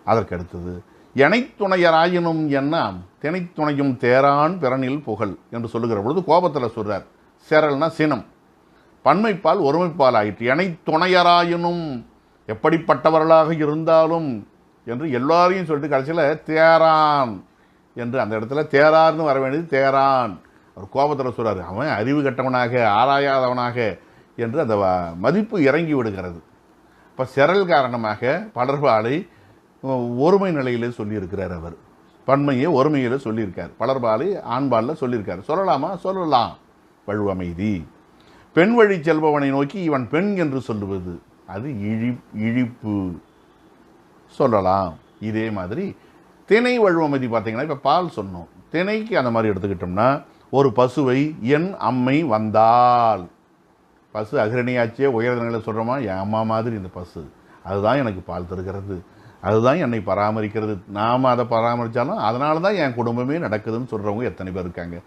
அதற்கு அடுத்தது எனைத்துணையராயினும் எண்ணாம் தினைத்துணையும் தேரான் பிறனில் புகழ் என்று சொல்லுகிற பொழுது கோபத்தில் சொல்றார். சேரல்னா சினம், பன்மைப்பால் ஒருமைப்பால் ஆயிற்று. எனைத்துணையராயினும் எப்படிப்பட்டவர்களாக இருந்தாலும் என்று எல்லாரையும் சொல்லிட்டு கடைசியில் தேரான் என்று அந்த இடத்துல தேரார்னு வர வேண்டியது தேரான். அவர் கோபத்தில் சொல்கிறார். அவன் அறிவு கட்டவனாக ஆராயாதவனாக என்று அந்த மதிப்பு இறங்கி விடுகிறது. இப்போ செரல் காரணமாக பலர்பாலை ஒருமை நிலையிலே சொல்லியிருக்கிறார். அவர் பன்மையை ஒருமையில் சொல்லியிருக்கார். பலர்பாலை ஆண்பாலில் சொல்லியிருக்கார். சொல்லலாமா? சொல்லலாம். வலுவமைதி. பெண் வழி செல்பவனை நோக்கி இவன் பெண் என்று சொல்லுவது அது இழிப்பு. சொல்லலாம். இதே மாதிரி திணை வலுவமைதி பார்த்தீங்கன்னா, இப்போ பால் சொன்னோம். திணைக்கு அந்த மாதிரி எடுத்துக்கிட்டோம்னா, ஒரு பசுவை என் அம்மை வந்தால், பசு அகிரணியாச்சே உயர்ந்த நிலையில் சொல்கிறோமா, என் அம்மா மாதிரி இந்த பசு அதுதான் எனக்கு பால் தருகிறது அதுதான் என்னை பராமரிக்கிறது. நாம் அதை பராமரித்தாலும் அதனால தான் என் குடும்பமே நடக்குதுன்னு சொல்கிறவங்க எத்தனை பேர் இருக்காங்க.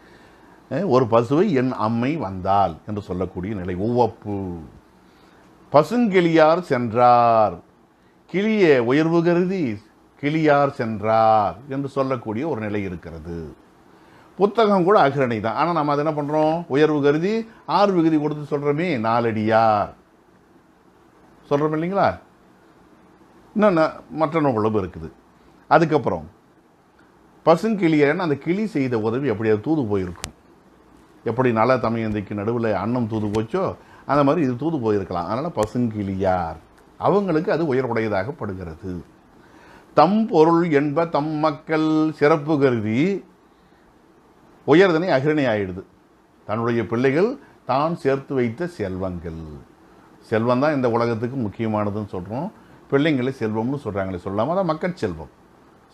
ஒரு பசுவை என் அம்மை வந்தால் என்று சொல்லக்கூடிய நிலை. உவப்பு. பசுங்கிளியார் சென்றார், கிளியே உயர்வு கருதி கிளியார் சென்றார் என்று சொல்லக்கூடிய ஒரு நிலை இருக்கிறது. புத்தகம் கூட அகிரணை தான். ஆனால் நம்ம அதை என்ன பண்ணுறோம், உயர்வு கருதி 6 விகுதி கொடுத்து சொல்கிறோமே, நாலடியார் சொல்கிறோம் இல்லைங்களா. இன்னும் மற்ற நூல்களும் இருக்குது. அதுக்கப்புறம் பசுங்கிளியன்னு அந்த கிளி செய்த உதவி எப்படியாவது தூது போயிருக்கும். எப்படி நல தமயந்தைக்கு நடுவில் அன்னம் தூது போச்சோ அந்த மாதிரி இது தூது போயிருக்கலாம். அதனால் பசுங்கிளியார் அவங்களுக்கு அது உயர்வுடையதாகப்படுகிறது. தம் பொருள் என்ப தம் மக்கள் சிறப்பு கருதி உயர்தனை அகிரணை ஆயிடுது. தன்னுடைய பிள்ளைகள் தான் சேர்த்து வைத்த செல்வங்கள். செல்வம் தான் இந்த உலகத்துக்கு முக்கியமானதுன்னு சொல்கிறோம். பிள்ளைங்களை செல்வம்னு சொல்கிறாங்களே, சொல்லாமல் அதான் மக்கள் செல்வம்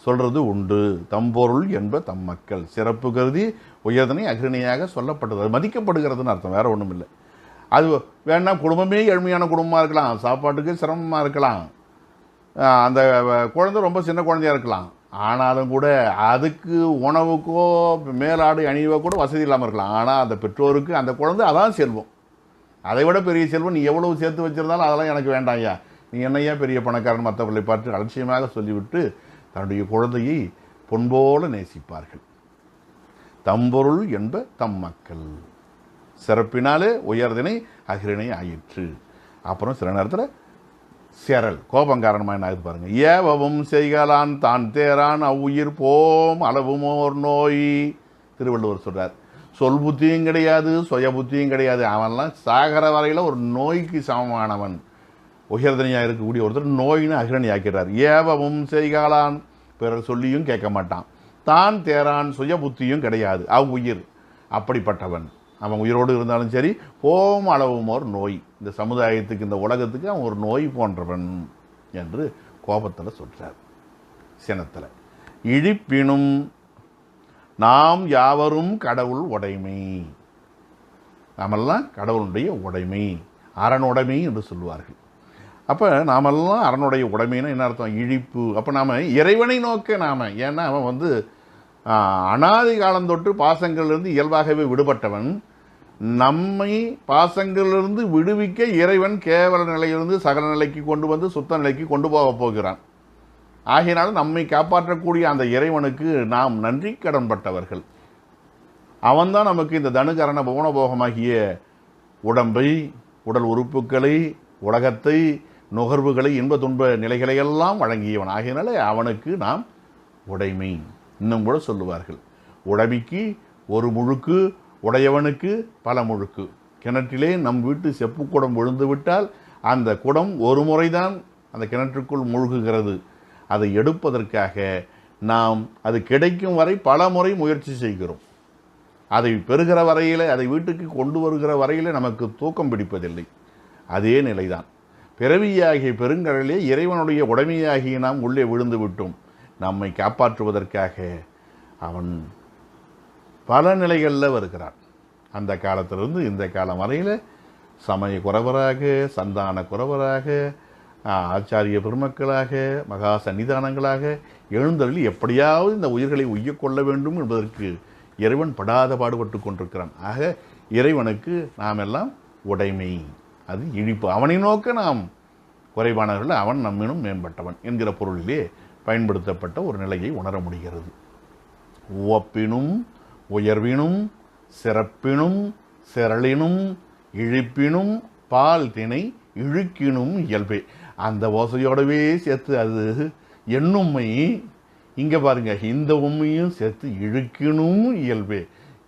சொல்கிறது உண்டு. தம்பொருள் என்ப தம் மக்கள் சிறப்பு கருதி உயர்தனை அகிரணையாக சொல்லப்பட்டது. அது மதிக்கப்படுகிறதுன்னு அர்த்தம், வேறு ஒன்றும் இல்லை. அது வேணா குடும்பமே ஏழ்மையான குடும்பமாக இருக்கலாம், சாப்பாட்டுக்கு சிரமமாக இருக்கலாம், அந்த குழந்தை ரொம்ப சின்ன குழந்தையாக இருக்கலாம். ஆனாலும் கூட அதுக்கு உணவுக்கோ மேலாடு அணிவோ கூட வசதி இல்லாமல் இருக்கலாம். ஆனால் அந்த பெற்றோருக்கு அந்த குழந்தை அதான் செல்வம். அதை விட பெரிய செல்வம் நீ எவ்வளவு சேர்த்து வச்சுருந்தாலும் அதெல்லாம் எனக்கு வேண்டாம் ஐயா, நீ என்னையா பெரிய பணக்காரன் மற்றவர்களை பார்த்து அலட்சியமாக சொல்லிவிட்டு தன்னுடைய குழந்தையை பொன்போல நேசிப்பார்கள். தம்பொருள் என்ப தம் மக்கள் சிறப்பினாலே உயர்தினை அகிரிணை ஆயிற்று. அப்புறம் சில நேரத்தில் செரல் கோபம் காரணமாக என்ன ஆகுது பாருங்க. ஏவவும் செய்கலான் தான் தேரான் அவ்வுயிர் போம் அளவுமோர் நோய். திருவள்ளுவர் சொல்றார். சொல் புத்தியும் கிடையாது, சுய புத்தியும் கிடையாது, அவன்லாம் சாகர வரையில் ஒரு நோய்க்கு சமமானவன். உயர்தனியாக இருக்கக்கூடிய ஒருத்தர் நோயின்னு அகிரணி ஆக்கிறார். ஏவவும் செய்கலான் பிறர் சொல்லியும் கேட்க மாட்டான், தான் தேரான் சுய புத்தியும் கிடையாது, அவ்வுயிர் அப்படிப்பட்டவன். அவன் உயிரோடு இருந்தாலும் சரி, போம் அளவும் ஒரு நோய், இந்த சமுதாயத்துக்கு இந்த உலகத்துக்கு அவன் ஒரு நோய் போன்றவன் என்று கோபத்தில் சொல்றார். சினத்தில் இழிப்பினும் நாம் யாவரும் கடவுள் உடைமை, நாமெல்லாம் கடவுளுடைய உடைமை, அரணுடைமை என்று சொல்லுவார்கள். அப்போ நாமெல்லாம் அரணுடைய உடைமைன்னா என்ன அர்த்தம்? இழிப்பு. அப்போ நாம் இறைவனை நோக்க நாம், ஏன்னா அவன் அனாதி காலம் தொட்டு பாசங்களிலிருந்து இயல்பாகவே விடுபட்டவன். நம்மை பாசங்களிலிருந்து விடுவிக்க இறைவன் கேவல நிலையிலிருந்து சகல நிலைக்கு கொண்டு வந்து சுத்த நிலைக்கு கொண்டு போக போகிறான். ஆகையினால நம்மை காப்பாற்றக்கூடிய அந்த இறைவனுக்கு நாம் நன்றி கடன்பட்டவர்கள். அவன்தான் நமக்கு இந்த தனுகரண புவனபோகமாகிய உடம்பை, உடல் உறுப்புகளை, உலகத்தை, நுகர்வுகளை, இன்ப துன்ப நிலைகளையெல்லாம் வழங்கியவன். ஆகையினால அவனுக்கு நாம் உடைமை. இன்னும் கூட சொல்லுவார்கள், உடைமைக்கு ஒரு முழுக்கு, உடையவனுக்கு பல முழுக்கு. கிணற்றிலே நம் வீட்டு செப்பு குடம் விழுந்து விட்டால் அந்த குடம் ஒரு முறைதான் அந்த கிணற்றுக்குள் மூழ்குகிறது. அதை எடுப்பதற்காக நாம் அது கிடைக்கும் வரை பல முறை முயற்சி செய்கிறோம். அதை பெறுகிற வரையில், அதை வீட்டுக்கு கொண்டு வருகிற வரையில் நமக்கு தூக்கம் பிடிப்பதில்லை. அதே நிலைதான் பிறவியாகிய பெருங்கடலே இறைவனுடைய உடைமையாகிய நாம் உள்ளே விழுந்து விட்டோம். நம்மை காப்பாற்றுவதற்காக அவன் பல நிலைகளில் வருகிறான். அந்த காலத்திலிருந்து இந்த காலம் வரையில் சமய குறவராக, சந்தான குறவராக, ஆச்சாரிய பெருமக்களாக, மகா சன்னிதானங்களாக எழுந்தருளி எப்படியாவது இந்த உயிர்களை உய்யக்கொள்ள வேண்டும் என்பதற்கு இறைவன் படாத பாடுபட்டு கொண்டிருக்கிறான். ஆக இறைவனுக்கு நாம் எல்லாம் உடைமை, அது இழிப்பு. அவனை நோக்க நாம் குறைவானவர்கள், அவன் நம்மினும் மேம்பட்டவன் என்கிற பொருளிலே பயன்படுத்தப்பட்ட ஒரு நிலையை உணர முடிகிறது. உவப்பினும் உயர்வினும் சிறப்பினும் சிரளினும் இழிப்பினும் பால் திணை இழுக்கினும் இயல்பே. அந்த ஓசையோடவே சேர்த்து அது எண்ணும்மை, இங்கே பாருங்க, இந்த உண்மையும் சேர்த்து இழுக்கினும் இயல்பே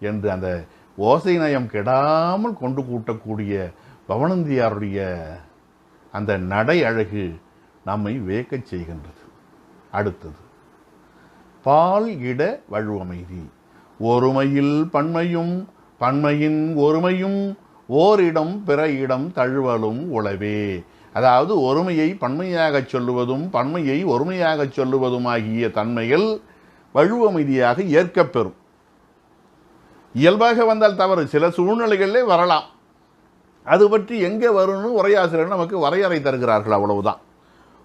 என்று அந்த ஓசை நயம் கெடாமல் கொண்டு கூட்டக்கூடிய பவனந்தியாருடைய அந்த நடை அழகு நம்மை வேக்கச் செய்கின்றது. அடுத்தது பால் இட வழுவமைதி. ஒருமையில் பன்மையும் பன்மையின் ஒருமையும் ஓரிடம் பிற இடம் தழுவலும் உளவே. அதாவது ஒருமையை பன்மையாக சொல்லுவதும் பன்மையை ஒருமையாக சொல்லுவதுமாகிய தன்மைகள் வழுவமைதியாக ஏற்கப்பெறும். இயல்பாக வந்தால் தவறு, சில சூழ்நிலைகளிலே வரலாம். அது பற்றி எங்கே வரும்னு உரையாசிரியர் நமக்கு வரையறை தருகிறார்கள், அவ்வளவுதான்.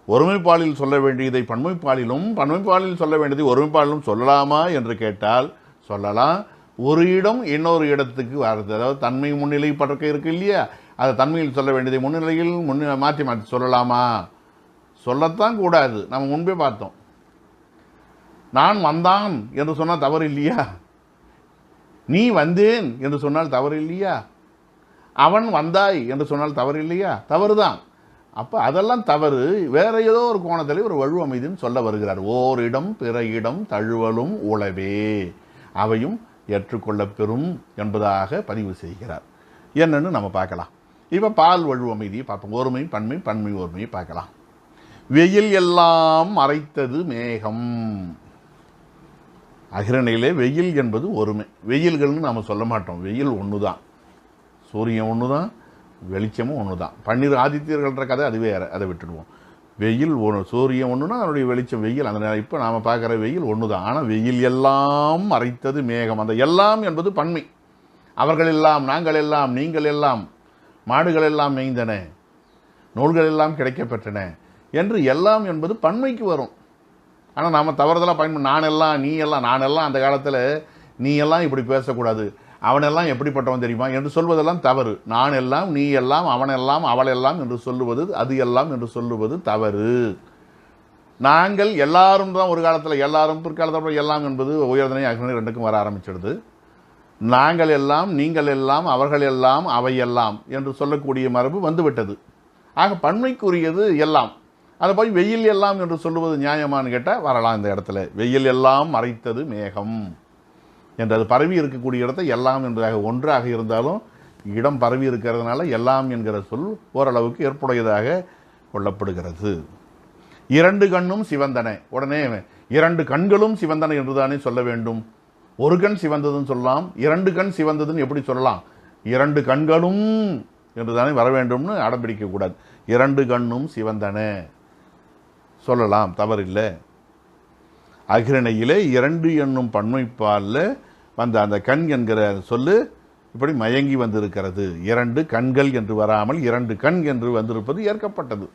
ஒருமைப்பாலில் சொல்ல வேண்டியதை பன்மைப்பாலிலும், பன்மைப்பாலில் சொல்ல வேண்டியதை ஒருமைப்பாலிலும் சொல்லலாமா என்று கேட்டால் சொல்லலாம். ஒரு இடம் இன்னொரு இடத்துக்கு வருது. அதாவது தன்மை முன்னிலை பறக்க இருக்கு இல்லையா, அதை தன்மையில் சொல்ல வேண்டியதை முன்னிலையில் மாற்றி மாற்றி சொல்லலாமா? சொல்லத்தான் கூடாது. நம்ம முன்பே பார்த்தோம். நான் வந்தான் என்று சொன்னால் தவறு இல்லையா? நீ வந்தேன் என்று சொன்னால் தவறு இல்லையா? அவன் வந்தாய் என்று சொன்னால் தவறு இல்லையா? தவறுதான். அப்போ அதெல்லாம் தவறு. வேற ஏதோ ஒரு கோணத்தில் ஒரு வழு அமைதின்னு சொல்ல வருகிறார். ஓரிடம் பிற இடம் தழுவலும் உளவே அவையும் ஏற்றுக்கொள்ள பெறும் என்பதாக பதிவு செய்கிறார். என்னன்னு நம்ம பார்க்கலாம். இப்போ பால் வழு அமைதியை பார்ப்போம். ஒருமை பன்மை, பன்மை ஒருமையை பார்க்கலாம். வெயில் எல்லாம் மறைத்தது மேகம். அகிரணையிலே வெயில் என்பது ஒருமை. வெயில்கள்னு நாம் சொல்ல மாட்டோம். வெயில் ஒன்று தான், சூரியன் ஒன்று தான், வெளிச்சமும் ஒன்று தான். 12 ஆதித்யர்கள்ன்ற கதை அது வேறு, அதை விட்டுடுவோம். வெயில் ஒன்று, சூரியன் ஒன்றுனா அதனுடைய வெளிச்சம் வெயில். அந்த இப்போ நாம் பார்க்குற வெயில் ஒன்று தான். ஆனால் வெயில் எல்லாம் மறைத்தது மேகம். அந்த எல்லாம் என்பது பன்மை. அவர்கள் எல்லாம், நாங்கள் எல்லாம், நீங்கள் எல்லாம், மாடுகள் எல்லாம் மேய்ந்தன, நூல்கள் எல்லாம் கிடைக்கப்பெற்றன என்று எல்லாம் என்பது பன்மைக்கு வரும். ஆனால் நாம் தவறுதலாக பயன்படுத்த நான் எல்லாம், நீ எல்லாம். நான் எல்லாம் அந்த காலத்தில் நீ எல்லாம் இப்படி பேசக்கூடாது, அவனெல்லாம் எப்படிப்பட்டவன் தெரியுமா என்று சொல்வதெல்லாம் தவறு. நான் எல்லாம், நீ எல்லாம், அவனெல்லாம், அவளெல்லாம் என்று சொல்லுவது, அது எல்லாம் என்று சொல்லுவது தவறு. நாங்கள் எல்லாரும் தான் ஒரு காலத்தில், எல்லாரும் பிற்காலத்தில் எல்லாம் என்பது உயர்தனை அக்னி ரெண்டுக்கும் வர ஆரம்பிச்சிடுது. நாங்கள் எல்லாம், நீங்கள் எல்லாம், அவர்கள் எல்லாம், அவை எல்லாம் என்று சொல்லக்கூடிய மரபு வந்துவிட்டது. ஆக பன்மைக்குரியது எல்லாம். அதை போய் வெயில் எல்லாம் என்று சொல்லுவது நியாயமானு கேட்டால் வரலாம். இந்த இடத்துல வெயில் எல்லாம் மறைத்தது மேகம் என்று அது பரவி இருக்கக்கூடிய இடத்தை எல்லாம் என்பதாக ஒன்றாக இருந்தாலும் இடம் பரவி இருக்கிறதுனால எல்லாம் என்கிற சொல் ஓரளவுக்கு ஏற்புடையதாக கொள்ளப்படுகிறது. 2 கண்ணும் சிவந்தன. உடனே 2 கண்களும் சிவந்தன என்றுதானே சொல்ல வேண்டும். ஒரு கண் சிவந்ததுன்னு சொல்லலாம், 2 கண் சிவந்ததுன்னு எப்படி சொல்லலாம்? 2 கண்களும் என்று தானே வர வேண்டும்னு அடம்பிடிக்கக்கூடாது. 2 கண்ணும் சிவந்தன சொல்லலாம், தவறில்லை. அகிரணையிலே 2 என்னும் பன்மைப்பாலில் வந்த அந்த கண் என்கிற சொல்லு இப்படி மயங்கி வந்திருக்கிறது. 2 கண்கள் என்று வராமல் 2 கண் என்று வந்திருப்பது ஏற்கப்பட்டது.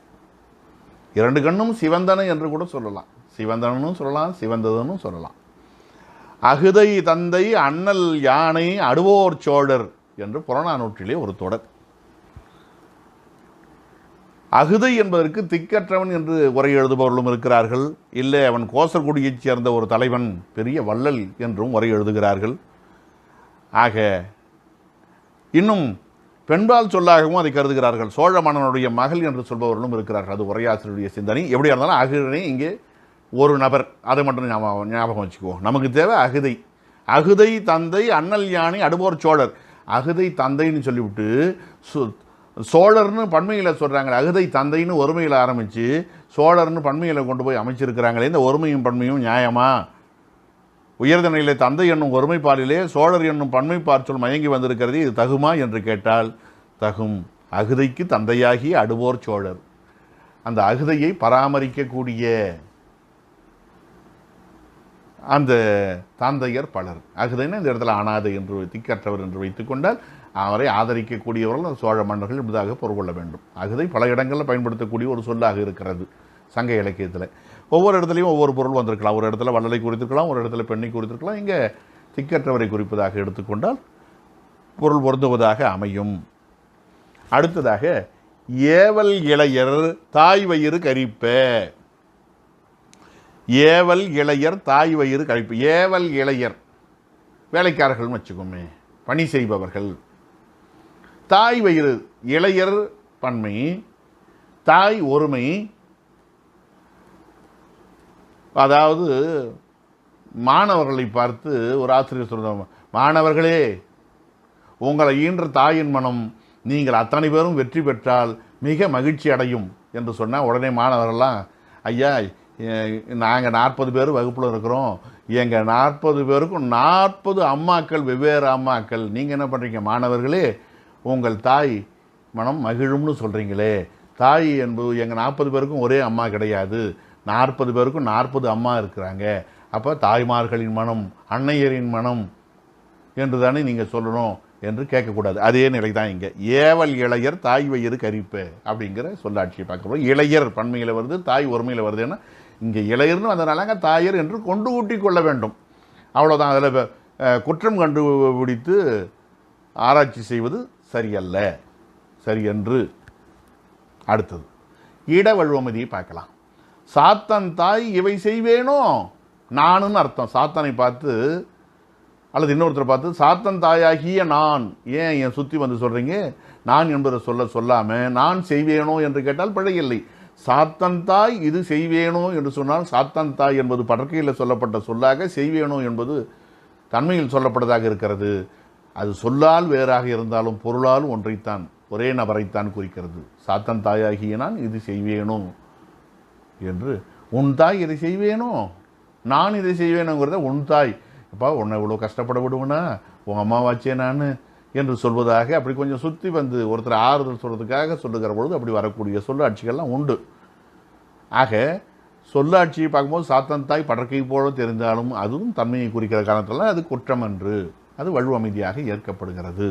2 கண்ணும் சிவந்தன என்று கூட சொல்லலாம், சிவந்தனும் சொல்லலாம், சிவந்ததுன்னு சொல்லலாம். அகுதை தந்தை அண்ணல் யானை அடுவோர் சோழர் என்று புறநானூற்றிலே ஒரு தொடர். அகுதை என்பதற்கு திக்கற்றவன் என்று உரை எழுதுபவர்களும் இருக்கிறார்கள். இல்லை, அவன் கோசர்குடியைச் சேர்ந்த ஒரு தலைவன், பெரிய வள்ளல் என்றும் உரை எழுதுகிறார்கள். ஆக இன்னும் பெண்பால் சொல்லாகவும் அதை கருதுகிறார்கள். சோழ மன்னனுடைய மகள் என்று சொல்பவர்களும் இருக்கிறார்கள். அது உரையாசிரியருடைய சிந்தனை. எப்படியா இருந்தாலும் அகுதை இங்கே ஒரு நபர், அதை மட்டும் ஞாபகம் வச்சுக்குவோம். நமக்கு தேவை அகுதை. அகுதை தந்தை அண்ணல் யானை அடுவோர் சோழர். அகுதை தந்தைன்னு சொல்லிவிட்டு சோழர்னு பன்மையில் சொல்கிறாங்க. அகுதை தந்தைன்னு ஒருமையில் ஆரம்பித்து சோழர்னு பன்மையில் கொண்டு போய் அமைச்சிருக்கிறாங்களே. இந்த ஒருமையும் பன்மையும் நியாயமா? உயர்தனையிலே தந்தை என்னும் ஒருமைப்பாலிலே சோழர் என்னும் பன்மைப்பார் சொல் மயங்கி வந்திருக்கிறது. இது தகுமா என்று கேட்டால் தகும். அகுதைக்கு தந்தையாகி அடுவோர் சோழர். அந்த அகுதையை பராமரிக்கக்கூடிய அந்த தந்தையர் பலர். அகுதைன்னா இந்த இடத்துல அனாதை என்று திக்கற்றவர் என்று வைத்துக்கொண்டால் அவரை ஆதரிக்கக்கூடியவர்கள் சோழ மன்னர்கள் என்பதாக பொருள் கொள்ள வேண்டும். அகுதை பல இடங்களில் பயன்படுத்தக்கூடிய ஒரு சொல்லாக இருக்கிறது சங்க இலக்கியத்தில். ஒவ்வொரு இடத்துலையும் ஒவ்வொரு பொருள் வந்திருக்கலாம். ஒரு இடத்துல வள்ளலை குறித்திருக்கலாம், ஒரு இடத்துல பெண்ணை குறித்திருக்கலாம். இங்கே திக்கற்றவரை குறிப்பதாக எடுத்துக்கொண்டால் பொருள் பொருந்துவதாக அமையும். அடுத்ததாக ஏவல் இளையர் தாய் வயிறு கரிப்ப. ஏவல் இளையர் தாய் வயிறு கழிப்பு. ஏவல் இளையர் வேலைக்காரர்கள் வச்சுக்கோமே, பணி செய்பவர்கள். தாய் வயிறு இளையர் பன்மை, தாய் ஒருமை. அதாவது மாணவர்களை பார்த்து ஒரு ஆசிரியர் சொல்றாங்க, மாணவர்களே உங்களை ஈன்ற தாயின் மனம் நீங்கள் அத்தனை பேரும் வெற்றி பெற்றால் மிக மகிழ்ச்சி அடையும் என்று சொன்னால் உடனே மாணவர்கள்லாம், ஐயா நாங்கள் 40 பேர் வகுப்பில் இருக்கிறோம், எங்கள் 40 பேருக்கும் 40 அம்மாக்கள், வெவ்வேறு அம்மாக்கள். நீங்கள் என்ன பண்ணுறீங்க? மாணவர்களே உங்கள் தாய் மனம் மகிழும்னு சொல்கிறீங்களே. தாய் என்பது எங்கள் 40 பேருக்கும் ஒரே அம்மா கிடையாது, 40 பேருக்கும் 40 அம்மா இருக்கிறாங்க. அப்போ தாய்மார்களின் மனம், அன்னையரின் மனம் என்று தானே நீங்கள் சொல்லணும் என்று கேட்கக்கூடாது. அதே நிலை தான் இங்கே. ஏவல் இளையர் தாய் வயிறு கரிப்ப அப்படிங்கிற சொல்லாட்சியை பார்க்குறோம். இளையர் பன்மையில் வருது, தாய் ஒருமையில் வருது. ஏன்னா இங்கே இளையர்னு வந்தனால தாயர் என்று கொண்டு ஊட்டி கொள்ள வேண்டும். அவ்வளோதான். அதில் குற்றம் கண்டுபிடித்து ஆராய்ச்சி செய்வது சரியல்ல, சரியன்று. அடுத்தது இடவழுவமதியை பார்க்கலாம். சாத்தன் தாய் இவை செய்வேனோ நானுன்னு அர்த்தம். சாத்தனை பார்த்து அல்லது இன்னொருத்தரை பார்த்து சாத்தன் தாயாகிய நான், ஏன் என் சுற்றி வந்து சொல்கிறீங்க, நான் என்பதை சொல்லாமல் நான் செய்வேனோ என்று கேட்டால் பிழையில்லை. சாத்தன் தாய் இது செய்வேனோ என்று சொன்னால் சாத்தன் தாய் என்பது படற்கையில் சொல்லப்பட்ட சொல்லாக, செய்வேனோ என்பது தன்மையில் சொல்லப்பட்டதாக இருக்கிறது. அது சொல்லால் வேறாக இருந்தாலும் பொருளால் ஒன்றைத்தான், ஒரே நபரைத்தான் குறிக்கிறது. சாத்தன் தாயாகிய நான் இது செய்வேனோ என்று. உன் தாய் இதை செய்வேனோ, நான் இதை செய்வேனோங்கிறத உன் தாய், அப்பா உன்னை இவ்வளோ கஷ்டப்பட விடுவேனா, உன் அம்மாவாச்சே நான் என்று சொல்வதாக அப்படி கொஞ்சம் சுற்றி வந்து ஒருத்தர் ஆறுதல் சொல்கிறதுக்காக சொல்லுகிற பொழுது அப்படி வரக்கூடிய சொல்லாட்சிகள்லாம் உண்டு. ஆக சொல்லாட்சியை பார்க்கும்போது சாத்தன் தாய் படற்கை போல தெரிந்தாலும் அதுவும் தன்மையை குறிக்கிற காரணத்தில் அது குற்றம் என்று, அது வழுவமைதியாக ஏற்கப்படுகிறது.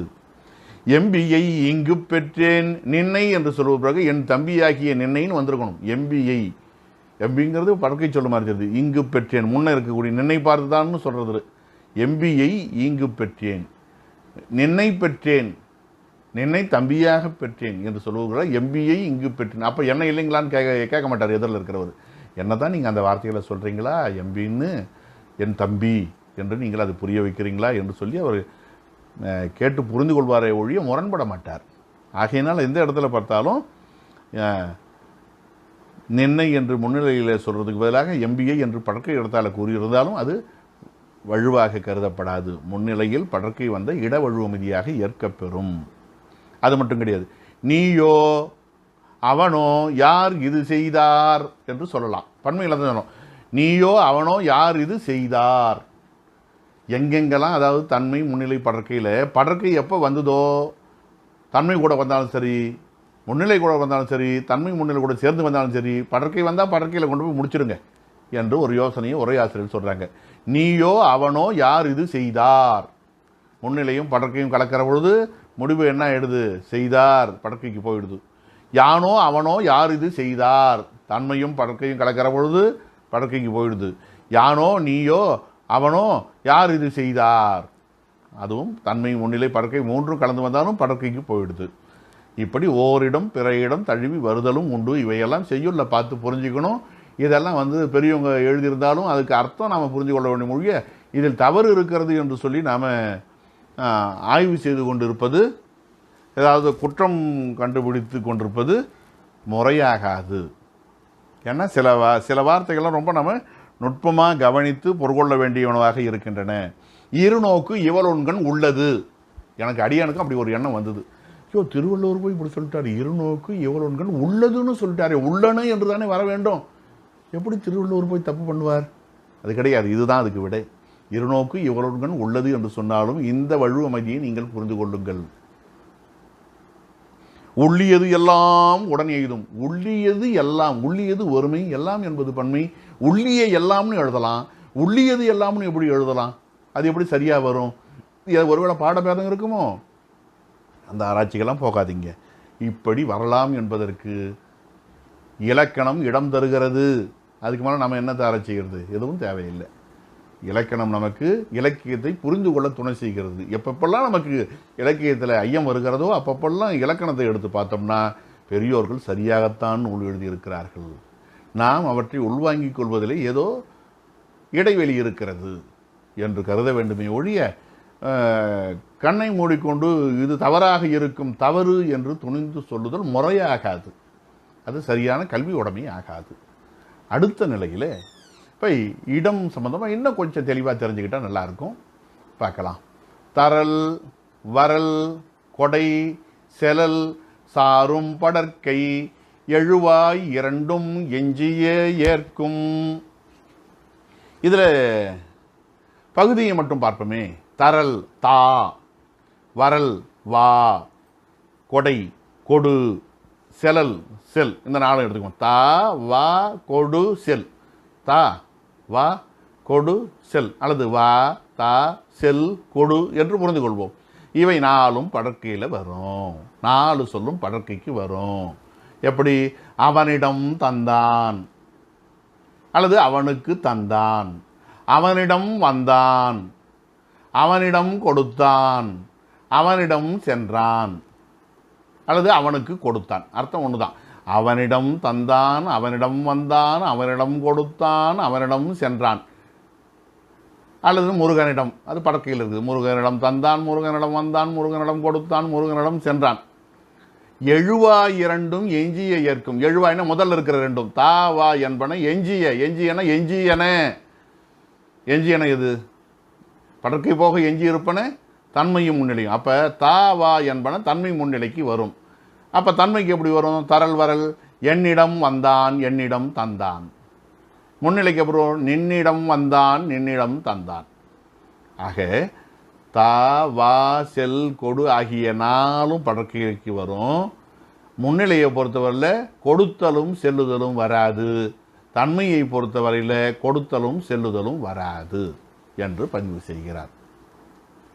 எம்பியை இங்கு பெற்றேன் நின்னை என்று சொல்வது பிறகு என் தம்பியாகிய நின்னைன்னு வந்திருக்கணும். எம்பிங்கிறது படற்கை சொல்ல மாதிரி தெரியுது. இங்கு பெற்றேன் முன்ன இருக்கக்கூடிய நின்னை பார்த்துதான்னு சொல்கிறது. எம்பியை இங்கு பெற்றேன், நின்னை பெற்றேன், நின்னை தம்பியாக பெற்றேன் என்று சொல்லுகிற எம்பியை இங்கு பெற்றேன். அப்போ என்ன இல்லைங்களான்னு கேட்க மாட்டார் எதிரில் இருக்கிறவர். என்ன தான் நீங்கள் அந்த வார்த்தைகளை சொல்கிறீங்களா, எம்பின்னு என் தம்பி என்று நீங்கள் அது புரிய வைக்கிறீங்களா என்று சொல்லி அவர் கேட்டு புரிந்து கொள்வாரே ஒழிய முரண்பட மாட்டார். ஆகையினால் எந்த இடத்துல பார்த்தாலும் நின்னை என்று முன்னிலையில் சொல்கிறதுக்கு பதிலாக எம்பிஐ என்று படற்கை இடத்தால் கூறியிருந்தாலும் அது வழுவாக கருதப்படாது. முன்னிலையில் படற்கை வந்த இட வழுவமதியாக ஏற்கப்பெறும். அது மட்டும் கிடையாது. நீயோ அவனோ யார் இது செய்தார் என்று சொல்லலாம். பன்மையில் தான் சொல்லணும். நீயோ அவனோ யார் இது செய்தார். எங்கெங்கெல்லாம் அதாவது தன்மை முன்னிலை படற்கை எப்போ வந்ததோ, தன்மை கூட வந்தாலும் சரி, முன்னிலை கூட வந்தாலும் சரி, தன்மை முன்னிலை கூட சேர்ந்து வந்தாலும் சரி, படற்கை வந்தால் படற்கையில் கொண்டு போய் முடிச்சிடுங்க என்று ஒரு யோசனையை உரையாசிரியர் சொல்கிறாங்க. நீயோ அவனோ யார் இது செய்தார். முன்னிலையும் படற்கையும் கலக்கிற பொழுது முடிவு என்ன ஆயிடுது, செய்தார், படற்கைக்கு போயிடுது. யானோ அவனோ யார் இது செய்தார், தன்மையும் படற்கையும் கலக்கிற பொழுது படற்கைக்கு போயிடுது. யானோ நீயோ அவனோ யார் இது செய்தார், அதுவும் தன்மை முன்னிலை படற்கை மூன்றும் கலந்து வந்தாலும் படற்கைக்கு போயிடுது. இப்படி ஓரிடம் பிற இடம் தழுவி வருதலும் உண்டு. இவையெல்லாம் செய்யுள்ள பார்த்து புரிஞ்சுக்கணும். இதெல்லாம் பெரியவங்க எழுதியிருந்தாலும் அதுக்கு அர்த்தம் நாம் புரிஞ்சு கொள்ள வேண்டிய மொழிய இதில் தவறு இருக்கிறது என்று சொல்லி நாம் ஆய்வு செய்து கொண்டிருப்பது, ஏதாவது குற்றம் கண்டுபிடித்து கொண்டிருப்பது முறையாகாது. ஏன்னா சில வார்த்தைகள்லாம் ரொம்ப நம்ம நுட்பமாக கவனித்து பொருள்கொள்ள வேண்டியவனவாக இருக்கின்றன. இருநோக்கு இவளொன்கண் உள்ளது. எனக்கு அடியானுக்கும் அப்படி ஒரு எண்ணம் வந்தது. திருவள்ளுவர் போய் இப்படி சொல்லிட்டாரு, இருநோக்கு இவளொன்கண் உள்ளதுன்னு சொல்லிட்டாரு. உள்ளனு என்று தானே வர வேண்டும். எப்படி திருவள்ளுவர் போய் தப்பு பண்ணுவார்? அது கிடையாது. இதுதான் அதுக்கு விடை. இருநோக்கு இவளொன்கண் உள்ளது என்று சொன்னாலும் இந்த வழுவமைதியை நீங்கள் புரிந்து கொள்ளுங்கள். உள்ளியது எல்லாம் உடன் எய்தும். உள்ளியது எல்லாம், உள்ளியது ஒருமை, எல்லாம் என்பது பன்மை. உள்ளிய எல்லாம்னு எழுதலாம், உள்ளியது எல்லாம்னு எப்படி எழுதலாம்? அது எப்படி சரியா வரும்? ஒருவேளை பாடபேதம் இருக்குமோ? அந்த ஆராய்ச்சிகள்லாம் போகாதீங்க. இப்படி வரலாம் என்பதற்கு இலக்கணம் இடம் தருகிறது. அதுக்கு மேலே நம்ம என்னத்தை ஆராய்ச்சிக்கிறது? எதுவும் தேவையில்லை. இலக்கணம் நமக்கு இலக்கியத்தை புரிந்து கொள்ள துணை செய்கிறது. எப்பப்பெல்லாம் நமக்கு இலக்கியத்தில் ஐயம் வருகிறதோ அப்பப்பெல்லாம் இலக்கணத்தை எடுத்து பார்த்தோம்னா பெரியோர்கள் சரியாகத்தான் நூல் எழுதியிருக்கிறார்கள். நாம் அவற்றை உள்வாங்கிக் கொள்வதிலே ஏதோ இடைவெளி இருக்கிறது என்று கருத வேண்டுமே ஒழிய கண்ணை மூடிக்கொண்டு இது தவறாக இருக்கும், தவறு என்று துணிந்து சொல்லுதல் முறையாகாது. அது சரியான கல்வி உடைமை ஆகாது. அடுத்த நிலையில் இப்போ இடம் சம்பந்தமாக இன்னும் கொஞ்சம் தெளிவாக தெரிஞ்சுக்கிட்டால் நல்லாயிருக்கும். பார்க்கலாம். தரல், வரல், கொடை, செலல், சாரும் படற்கை, எழுவாய் இரண்டும் எஞ்சிய ஏற்கும். இதில் பகுதியை மட்டும் பார்ப்போமே. தரல் தா, வரல் வா, கொடை கொடு, செலல் செல். இந்த நாளும் எடுத்துக்கோம். தா வா கொடு செல். தா வா கொடு செல் அல்லது வா தா செல் கொடு என்று புரிந்து கொள்வோம். இவை 4ம் படற்கையில் வரும். 4 சொல்லும் படற்கைக்கு வரும். எப்படி? அவனிடம் தந்தான், அல்லது அவனுக்கு தந்தான், அவனிடம் வந்தான், அவனிடம் கொடுத்தான், அவனிடம் சென்றான், அல்லது அவனுக்கு கொடுத்தான். அர்த்தம் ஒன்று தான். அவனிடம் தந்தான், அவனிடம் வந்தான், அவனிடம் கொடுத்தான், அவனிடம் சென்றான். அல்லது முருகனிடம், அது படக்கையில் இருக்குது. முருகனிடம் தந்தான், முருகனிடம் வந்தான், முருகனிடம் கொடுத்தான், முருகனிடம் சென்றான். எழுவாய் இரண்டும் எஞ்சிய ஏற்கும். எழுவாய்னா முதல்ல இருக்கிற ரெண்டும், தா வா என்பன எஞ்சிய. எஞ்சியன எஞ்சியன. எஞ்சியன எது? படற்கை போக எஞ்சி இருப்பன தன்மையும் முன்னிலையும். அப்போ தா வா என்பன தன்மை முன்னிலைக்கு வரும். அப்போ தன்மைக்கு எப்படி வரும்? தரல் வரல். என்னிடம் வந்தான், என்னிடம் தந்தான். முன்னிலைக்கு எப்படி வரும்? நின்னிடம் வந்தான், நின்னிடம் தந்தான். ஆக தா வா செல் கொடு ஆகிய 4ம் படற்கைக்கு வரும். முன்னிலையை பொறுத்தவரையில் கொடுத்தலும் செல்லுதலும் வராது. தன்மையை பொறுத்தவரையில் கொடுத்தலும் செல்லுதலும் வராது என்று பதிவு செய்கிறார்.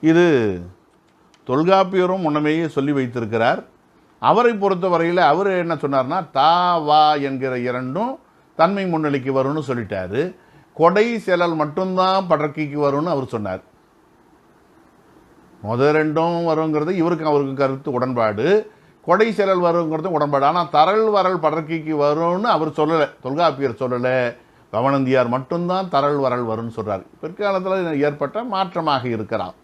இது தொல்காப்பியரும் முன்னமேயே சொல்லி வைத்திருக்கிறார். அவரை பொறுத்தவரையில் அவர் என்ன சொன்னார்னா, தா வா என்கிற இரண்டும் தன்மை முன்னிலைக்கு வரும்னு சொல்லிட்டாரு. கொடை செலல் மட்டும்தான் படற்கைக்கு வரும்னு அவர் சொன்னார். முதல் ரெண்டும் வருங்கிறது இவருக்கு அவருக்கு கருத்து உடன்பாடு. கொடை செலல் வருங்கிறது உடன்பாடு. ஆனால் தரல் வரல் படற்கைக்கு வரும்னு அவர் சொல்லலை, தொல்காப்பியர் சொல்லலை. பவணந்தியார் மட்டும்தான் தரல் வரல் வரும்னு சொல்கிறார். பிற்காலத்தில் ஏற்பட்ட மாற்றமாக இருக்கிறான்.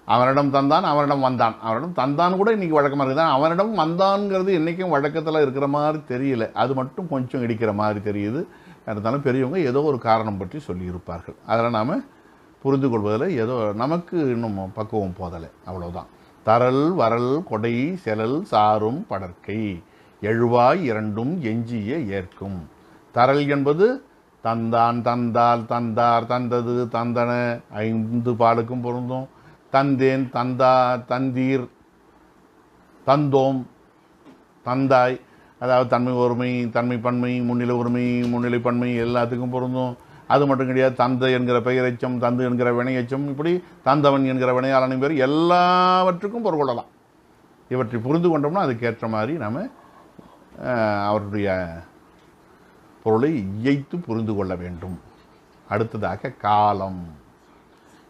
அவனிடம் தந்தான், அவனிடம் வந்தான். அவனிடம் தந்தான் கூட இன்றைக்கி வழக்கமாக இருக்குது. அவனிடம் வந்தான்ங்கிறது என்றைக்கும் வழக்கத்தில் இருக்கிற மாதிரி தெரியல. அது மட்டும் கொஞ்சம் இடிக்கிற மாதிரி தெரியுது. இருந்தாலும் பெரியவங்க ஏதோ ஒரு காரணம் பற்றி சொல்லியிருப்பார்கள். அதெல்லாம் நாம் புரிந்து கொள்வதில் ஏதோ நமக்கு இன்னும் பக்குவம் போதலை, அவ்வளோதான். தரல் வரல் கொடை செலல் சாரும் படற்கை எழுவாய் இரண்டும் எஞ்சிய ஏற்கும். தரல் என்பது தந்தான், தந்தால், தந்தார், தந்தது, தந்தன 5 பாலுக்கும் பொருந்தும். தந்தேன், தந்தா, தந்தீர், தந்தோம், தந்தாய், அதாவது தன்மை ஒருமை, தன்மை பன்மை, முன்னிலை ஒருமை, முன்னிலை பன்மை எல்லாத்துக்கும் பொருந்தும். அது மட்டும் கிடையாது. தந்தை என்கிற பெயரெச்சம், தந்து என்கிற வினையச்சம், இப்படி தந்தவன் என்கிற வினையாளனின் பேர் எல்லாவற்றுக்கும் பொருள் கொள்ளலாம். இவற்றை புரிந்து கொண்டோம்னா அதுக்கேற்ற மாதிரி நாம் அவருடைய பொருளை இயைத்து புரிந்து கொள்ள வேண்டும். அடுத்ததாக காலம்.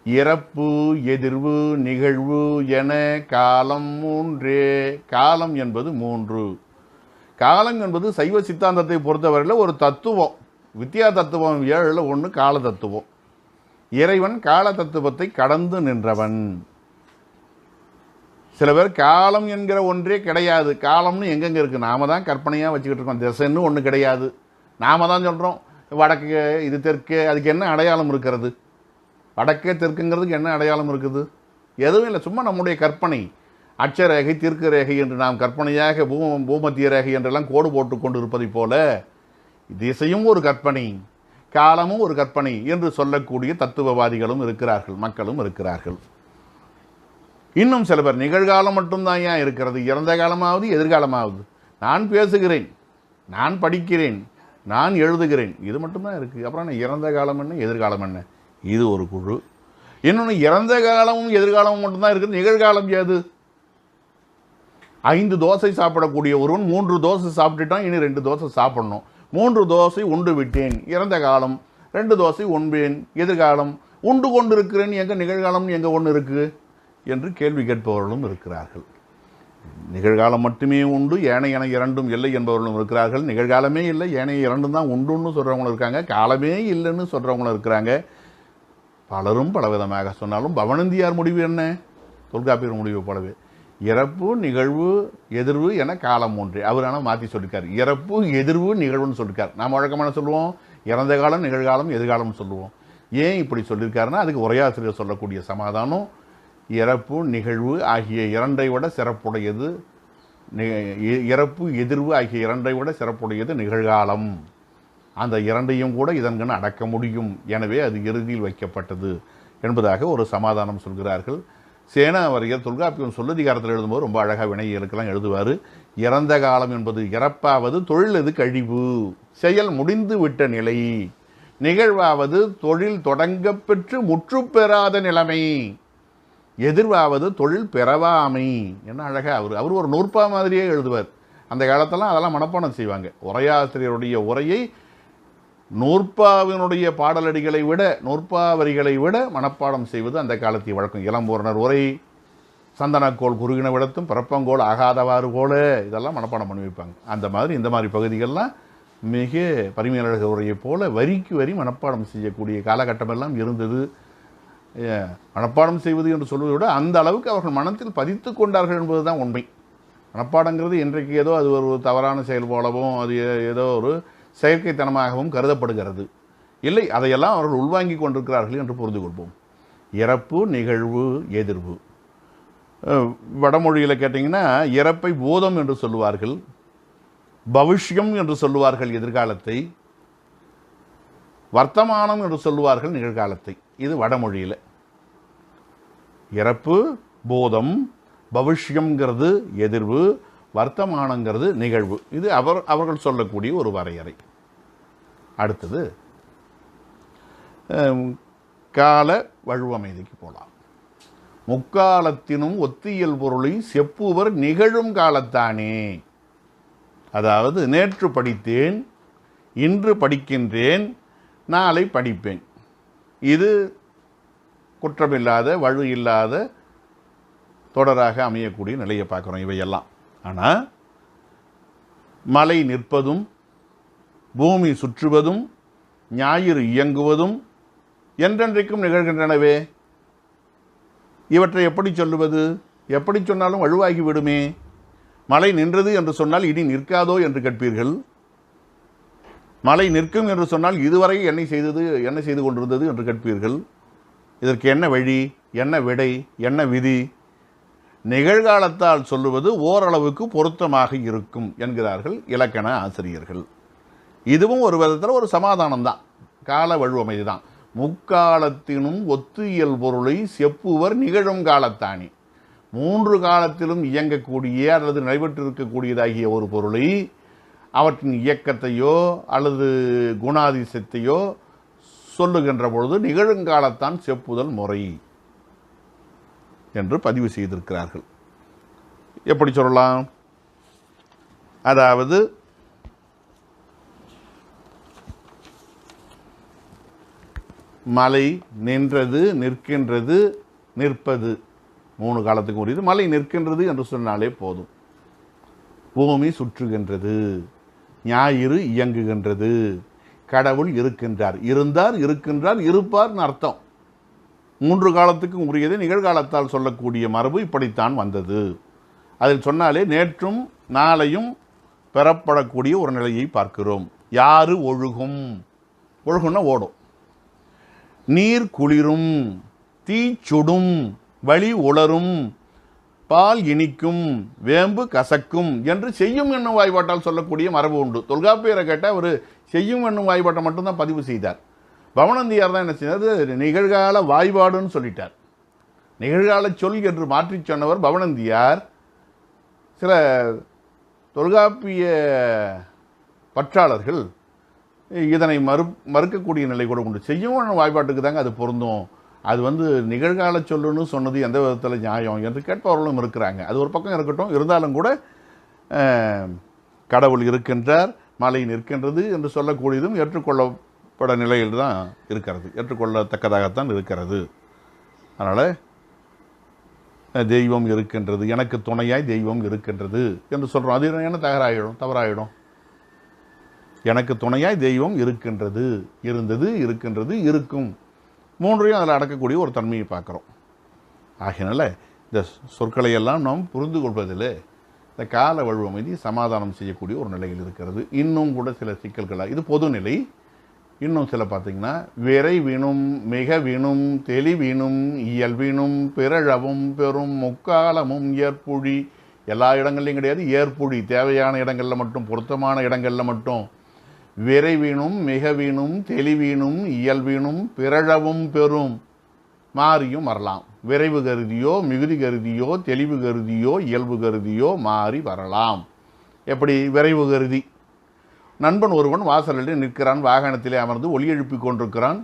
இறப்பு, எதிர்வு, நிகழ்வு என காலம் 3. காலம் என்பது 3. காலம் என்பது சைவ சித்தாந்தத்தை பொறுத்தவரையில் ஒரு தத்துவம். வித்யா தத்துவம் 7ல் 1 கால தத்துவம். இறைவன் கால தத்துவத்தை கடந்து நின்றவன். சில பேர் காலம் என்கிற ஒன்றே கிடையாது, காலம்னு எங்கெங்கே இருக்குது, நாம தான் கற்பனையாக வச்சுக்கிட்டு இருக்கோம். திசைன்னு ஒன்று கிடையாது, நாம தான் சொல்கிறோம். வடக்கு, இது தெற்கு, அதுக்கு என்ன அடையாளம் இருக்கிறது? வடக்கே தெற்குங்கிறதுக்கு என்ன அடையாளம் இருக்குது? எதுவும் இல்லை, சும்மா நம்முடைய கற்பனை. அட்சரேகை, தீர்க்க ரேகை என்று நாம் கற்பனையாக பூமத்திய ரேகை என்றெல்லாம் கோடு போட்டு கொண்டு இருப்பதை போல திசையும் ஒரு கற்பனை, காலமும் ஒரு கற்பனை என்று சொல்லக்கூடிய தத்துவவாதிகளும் இருக்கிறார்கள், மக்களும் இருக்கிறார்கள். இன்னும் சில பேர் நிகழ்காலம் மட்டும்தான் ஏன் இருக்கிறது, இறந்த காலமாவது எதிர்காலமாவது, நான் பேசுகிறேன், நான் படிக்கிறேன், நான் எழுதுகிறேன், இது மட்டும்தான் இருக்குது. அப்புறம் இறந்த காலம் என்ன, எதிர்காலம் என்ன? இது ஒரு குழு. இன்னொன்று, இறந்த காலமும் எதிர்காலமும் மட்டும்தான் இருக்குது, நிகழ்காலம் ஏது? 5 தோசை சாப்பிடக்கூடிய ஒருவன் 3 தோசை சாப்பிட்டுட்டான், இனி 2 தோசை சாப்பிடணும். 3 தோசை உண்டு விட்டேன், இறந்த காலம். 2 தோசை உண்பேன், எதிர்காலம். உண்டு கொண்டு இருக்கிறேன், எங்கே நிகழ்காலம்னு எங்கே ஒன்று இருக்குது என்று கேள்வி கேட்பவர்களும் இருக்கிறார்கள். நிகழ்காலம் மட்டுமே உண்டு, ஏனைய இரண்டும் இல்லை என்பவர்களும் இருக்கிறார்கள். நிகழ்காலமே இல்லை, ஏனைய இரண்டும் தான் உண்டுன்னு சொல்கிறவங்களும் இருக்காங்க, காலமே இல்லைன்னு சொல்கிறவங்களும் இருக்கிறாங்க. பலரும் பலவிதமாக சொன்னாலும் பவணந்தியார் முடிவு என்ன? தொல்காப்பியர் முடிவு போலவே இறப்பு, நிகழ்வு, எதிர்வு என காலம் 3. அவர் ஆனால் மாற்றி சொல்லியிருக்கார். இறப்பு, எதிர்வு, நிகழ்வுன்னு சொல்லியிருக்கார். நாம் வழக்கமான சொல்லுவோம் இறந்த காலம், நிகழ்காலம், எதிர்காலம்னு சொல்லுவோம். ஏன் இப்படி சொல்லியிருக்காருன்னா அதுக்கு உரையாசிரியர் சொல்லக்கூடிய சமாதானம், இறப்பு, நிகழ்வு ஆகிய 2ஐ விட சிறப்புடையது, இறப்பு, எதிர்வு ஆகிய 2ஐ விட சிறப்புடையது நிகழ்காலம். அந்த 2ஐயும் கூட இதன்கண் அடக்க முடியும், எனவே அது இறுதியில் வைக்கப்பட்டது என்பதாக ஒரு சமாதானம் சொல்கிறார்கள். சேனாவரியர் தொல்காப்பியம் சொல்லதிகாரத்தில் எழுதும்போது ரொம்ப அழகாக வினைகளுக்கெல்லாம் எழுதுவார். இறந்த காலம் என்பது இறப்பாவது தொழிலது கழிவு, செயல் முடிந்து விட்ட நிலை. நிகழ்வாவது தொழில் தொடங்க பெற்று முற்று பெறாத நிலைமை. எதிர்வாவது தொழில் பெறவாமை. என்ன அழகாக அவர் ஒரு நூற்பா மாதிரியே எழுதுவார். அந்த காலத்தெல்லாம் அதெல்லாம் மனப்பாடம் செய்வாங்க. உரையாசிரியருடைய உரையை நூற்பாவினுடைய பாடலடிகளை விட, நூற்பா வரிகளை விட மனப்பாடம் செய்வது அந்த காலத்திய வழக்கம். இளம்பூரணர் உரை, சந்தனக்கோள் குறுகின விடத்தும் பிறப்பங்கோள் ஆகாதவாறு போல, இதெல்லாம் மனப்பாடம் பண்ணி வைப்பாங்க. அந்த மாதிரி இந்த மாதிரி பகுதிகள்லாம் மிக பரிமையாளர்கள் உரையை போல வரிக்கு வரி மனப்பாடம் செய்யக்கூடிய காலகட்டமெல்லாம் இருந்தது. மனப்பாடம் செய்வது என்று சொல்வதை விட அந்த அளவுக்கு அவர்கள் மனத்தில் பதித்து கொண்டார்கள் என்பது தான் உண்மை. மனப்பாடங்கிறது இன்றைக்கு ஏதோ அது ஒரு தவறான செயல் போலவும், அது ஏதோ ஒரு செயற்கைத்தனமாகவும் கருதப்படுகிறது. இல்லை, அதையெல்லாம் அவர்கள் உள்வாங்கி கொண்டிருக்கிறார்கள் என்று புரிந்து கொள்வோம். இறப்பு, நிகழ்வு, எதிர்வு. வடமொழியில் கேட்டிங்கன்னா இறப்பை பூதம் என்று சொல்லுவார்கள், பவிஷ்யம் என்று சொல்லுவார்கள் எதிர்காலத்தை, வர்த்தமானம் என்று சொல்லுவார்கள் நிகழ்காலத்தை. இது வடமொழியில். இறப்பு பூதம், பவிஷ்யங்கிறது எதிர்வு, வர்த்தமானங்கிறது நிகழ்வு. இது அவர்கள் சொல்லக்கூடிய ஒரு வரையறை. அடுத்தது கால வழுவமைதிக்கு போகலாம். முக்காலத்தினும் ஒத்தியல் பொருளை செப்புவர் நிகழும் காலத்தானே. அதாவது நேற்று படித்தேன், இன்று படிக்கின்றேன், நாளை படிப்பேன். இது குற்றமில்லாத வலு இல்லாத தொடராக அமையக்கூடிய நிலையை பார்க்குறோம் இவையெல்லாம். ஆனால் மலை நிற்பதும், பூமி சுற்றுவதும், ஞாயிறு இயங்குவதும் என்றென்றைக்கும் நிகழ்கின்றனவே. இவற்றை எப்படி சொல்லுவது? எப்படி சொன்னாலும் வலுவாகி விடுமே. மழை நின்றது என்று சொன்னால் இனி நிற்காதோ என்று கேட்பீர்கள். மழை நிற்கும் என்று சொன்னால் இதுவரை என்ன செய்து கொண்டிருந்தது என்று கேட்பீர்கள். இதற்கு என்ன வழி, என்ன விடை, என்ன விதி? நிகழ்காலத்தால் சொல்லுவது ஓரளவுக்கு பொருத்தமாக இருக்கும் என்கிறார்கள் இலக்கண ஆசிரியர்கள். இதுவும் ஒரு விதத்தில் ஒரு சமாதானம் தான், கால வழுவமைதி தான். முக்காலத்தினும் ஒத்து இயல் பொருளை செப்புவர் நிகழும் காலத்தானே. மூன்று காலத்திலும் இயங்கக்கூடிய அல்லது நடைபெற்றிருக்கக்கூடியதாகிய ஒரு பொருளை அவற்றின் இயக்கத்தையோ அல்லது குணாதிசயத்தையோ சொல்லுகின்ற பொழுது நிகழுங்காலத்தான் செப்புதல் முறை என்று பதிவு செய்திருக்கிறார்கள். எப்படி சொல்லலாம்? அதாவது மலை நின்றது, நிற்கின்றது, நிற்பது, மூணு காலத்துக்கு உரியது. மலை நிற்கின்றது என்று சொன்னாலே போதும். பூமி சுற்றுகின்றது, ஞாயிறு இயங்குகின்றது, கடவுள் இருக்கின்றார், இருந்தார், இருக்கின்றார், இருப்பார்னு அர்த்தம். மூன்று காலத்துக்கும் உரியது நிகழ்காலத்தால் சொல்லக்கூடிய மரபு இப்படித்தான் வந்தது. அதில் சொன்னாலே நேற்றும் நாளையும் பெறப்படக்கூடிய ஒரு நிலையை பார்க்கிறோம். யாரு ஒழுகும், ஒழுகுன்னா ஓடும். நீர் குளிரும், தீ சுடும், வழி உளரும், பால் இனிக்கும், வேம்பு கசக்கும் என்று செய்யும் என்னும் வாய்பாட்டால் சொல்லக்கூடிய மரபு உண்டு. தொல்காப்பியரை கேட்டால் அவர் செய்யும் என்னும் வாய்பாட்டை மட்டும்தான் பதிவு செய்தார். பவனந்தியார் தான் என்ன செய்தார்? நிகழ்கால வாய்பாடுன்னு சொல்லிட்டார். நிகழ்கால சொல் என்று மாற்றி சொன்னவர் பவனந்தியார். சில தொல்காப்பிய பற்றாளர்கள் இதனை மறுக்கக்கூடிய நிலை கூட உண்டு. செய்யும் வாய்பாட்டுக்கு தாங்க அது பொருந்தும், அது நிகழ்கால சொல்லுன்னு சொன்னது எந்த விதத்தில் நியாயம் என்று கேட்பவர்களும் இருக்கிறாங்க. அது ஒரு பக்கம் இருக்கட்டும். இருந்தாலும் கூட கடவுள் இருக்கின்றார், மலை நிற்கின்றது என்று சொல்லக்கூடியதும் ஏற்றுக்கொள்ளப்பட நிலையில் தான் இருக்கிறது, ஏற்றுக்கொள்ளத்தக்கதாகத்தான் இருக்கிறது. அதனால் தெய்வம் இருக்கின்றது, எனக்கு துணையாய் தெய்வம் இருக்கின்றது என்று சொல்கிறோம். அது என்ன தவறாயிடும்? எனக்கு துணையாய் தெய்வம் இருக்கின்றது, இருந்தது, இருக்கின்றது, இருக்கும், மூன்றையும் அதில் அடக்கக்கூடிய ஒரு தன்மையை பார்க்குறோம். ஆகையினால இந்த சொற்களை எல்லாம் நாம் புரிந்து கொள்வதில் இந்த கால வழுவமைதி சமாதானம் செய்யக்கூடிய ஒரு நிலையில் இருக்கிறது. இன்னும் கூட சில சிக்கல்களாக இது பொதுநிலை. இன்னும் சில பார்த்திங்கன்னா விரைவினும், மிகவினும், தெளிவினும், இயல்பினும், பிறழவும், பெரும், முக்காலமும், ஏற்புழி. எல்லா இடங்கள்லையும் கிடையாது, ஏற்புழி தேவையான இடங்களில் மட்டும், பொருத்தமான இடங்களில் மட்டும். விரைவினும், மிகவினும், தெளிவினும், இயல்பினும், பிறழவும், பெரும், மாறியும் வரலாம். விரைவு கருதியோ, மிகுதி கருதியோ, தெளிவு கருதியோ, இயல்பு கருதியோ மாறி வரலாம். எப்படி? விரைவு கருதி நண்பன் ஒருவன் வாசலில் நிற்கிறான், வாகனத்திலே அமர்ந்து ஒலி எழுப்பி கொண்டிருக்கிறான்.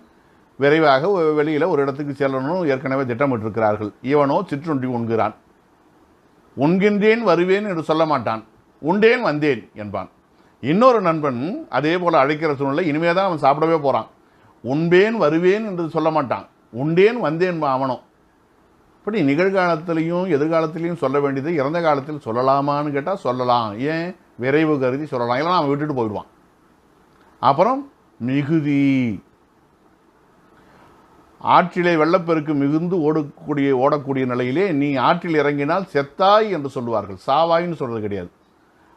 விரைவாக வெளியில் ஒரு இடத்துக்கு செல்லணும் ஏற்கனவே திட்டமிட்டிருக்கிறார்கள். இவனோ சிற்றுண்டி உண்கிறான். உண்கின்றேன் வருவேன் என்று சொல்ல மாட்டான், உண்டேன் வந்தேன் என்பான். இன்னொரு நண்பன் அதே போல் அழைக்கிற சூழ்நிலை, இனிமே தான் அவன் சாப்பிடவே போகிறான். உண்பேன் வருவேன் என்று சொல்ல மாட்டான், உண்டேன் வந்தேன் அவனும். இப்படி நிகழ்காலத்திலையும் எதிர்காலத்திலையும் சொல்ல வேண்டியது இறந்த காலத்தில் சொல்லலாமான்னு கேட்டால் சொல்லலாம். ஏன்? விரைவு கருதி சொல்லலாம், இல்லைனா அவன் விட்டுட்டு போயிடுவான். அப்புறம் மிகுதி, ஆற்றிலே வெள்ளப்பெருக்கு மிகுந்து ஓடக்கூடிய நிலையிலே நீ ஆற்றில் இறங்கினால் செத்தாய் என்று சொல்லுவார்கள். சாவாயின்னு சொல்றது கிடையாது,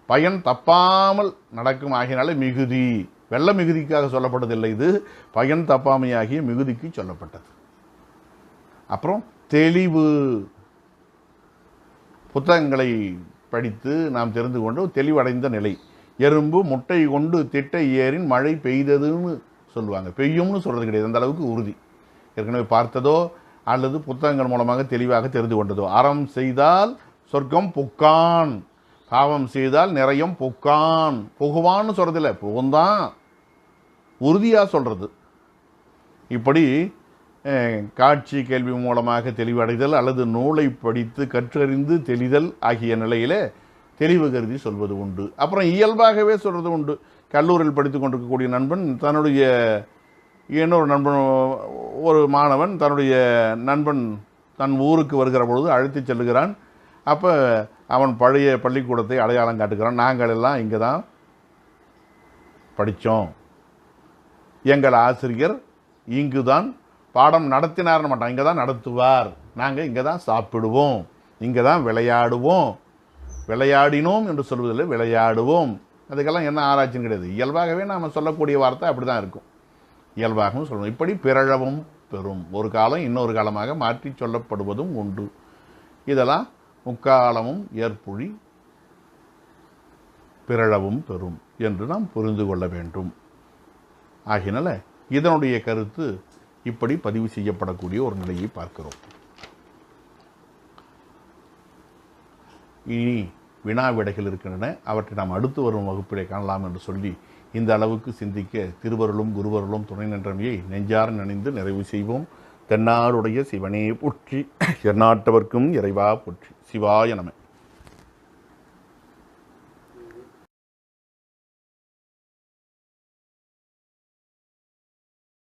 பயன் தப்பாமல் நடக்கும் ஆகியனால மிகுதி. வெள்ள மிகுதிக்காக சொல்லப்பட்டதில்லை, இது பயன் தப்பாமையாகிய மிகுதிக்கு சொல்லப்பட்டது. அப்புறம் தெளிவு, புத்தகங்களை படித்து நாம் தெரிந்து கொண்டு தெளிவடைந்த நிலை. எறும்பு முட்டை கொண்டு திட்டை ஏறின் மழை பெய்ததுன்னு சொல்லுவாங்க, பெய்யும்னு சொல்றது கிடையாது, அந்த அளவுக்கு உறுதி. ஏற்கனவே பார்த்ததோ அல்லது புத்தகங்கள் மூலமாக தெளிவாக தெரிந்து கொண்டதோ. அறம் செய்தால் சொர்க்கம் புக்கான், பாவம் செய்தால் நிறையம் புக்கான். புகுவான்னு சொல்றதில்ல, புகுந்தான், உறுதியாக சொல்றது. இப்படி காட்சி கேள்வி மூலமாக தெளிவடைதல் அல்லது நூலை படித்து கற்றறிந்து தெளிதல் ஆகிய நிலையில் தெளிவு கருதி சொல்வது உண்டு. அப்புறம் இயல்பாகவே சொல்வது உண்டு. கல்லூரியில் படித்து கொண்டிருக்கக்கூடிய நண்பன் தன்னுடைய இன்னொரு நண்பன், ஒரு மாணவன் தன்னுடைய நண்பன் தன் ஊருக்கு வருகிற பொழுது அழைத்து செல்லுகிறான். அப்போ அவன் பழைய பள்ளிக்கூடத்தை அடையாளம் காட்டுகிறான். நாங்கள் எல்லாம் இங்கே தான் படித்தோம், எங்கள் ஆசிரியர் இங்கு தான் பாடம் நடத்தினார்னு மாட்டான், இங்கே தான் நடத்துவார், நாங்கள் இங்கே தான் சாப்பிடுவோம், இங்கே தான் விளையாடுவோம். விளையாடினோம் என்று சொல்வதில்லை, விளையாடுவோம். அதுக்கெல்லாம் என்ன ஆராய்ச்சின்னு கிடையாது, இயல்பாகவே நாம் சொல்லக்கூடிய வார்த்தை அப்படி தான் இருக்கும், இயல்பாகவும் சொல்லணும். இப்படி பிறழவும் பெறும், ஒரு காலம் இன்னொரு காலமாக மாற்றி சொல்லப்படுவதும் உண்டு. இதெல்லாம் முக்காலமும் ஏற்புழி பிறழவும் பெறும் என்று நாம் புரிந்து கொள்ள வேண்டும். ஆகினால இதனுடைய கருத்து இப்படி பதிவு செய்யப்படக்கூடிய ஒரு நிலையை பார்க்கிறோம். இனி வினா விடைகள் இருக்கின்றன, அவற்றை நாம் அடுத்து வரும் வகுப்பிலே காணலாம் என்று சொல்லி இந்த அளவுக்கு சிந்திக்க திருவருளும் குருவருளும் துணை நின்றமையை நெஞ்சார நினைந்து நிறைவு செய்வோம். தென்னாடுடைய சிவனே போற்றி, எந்நாட்டவர்க்கும் இறைவா போற்றி. சிவாய நம.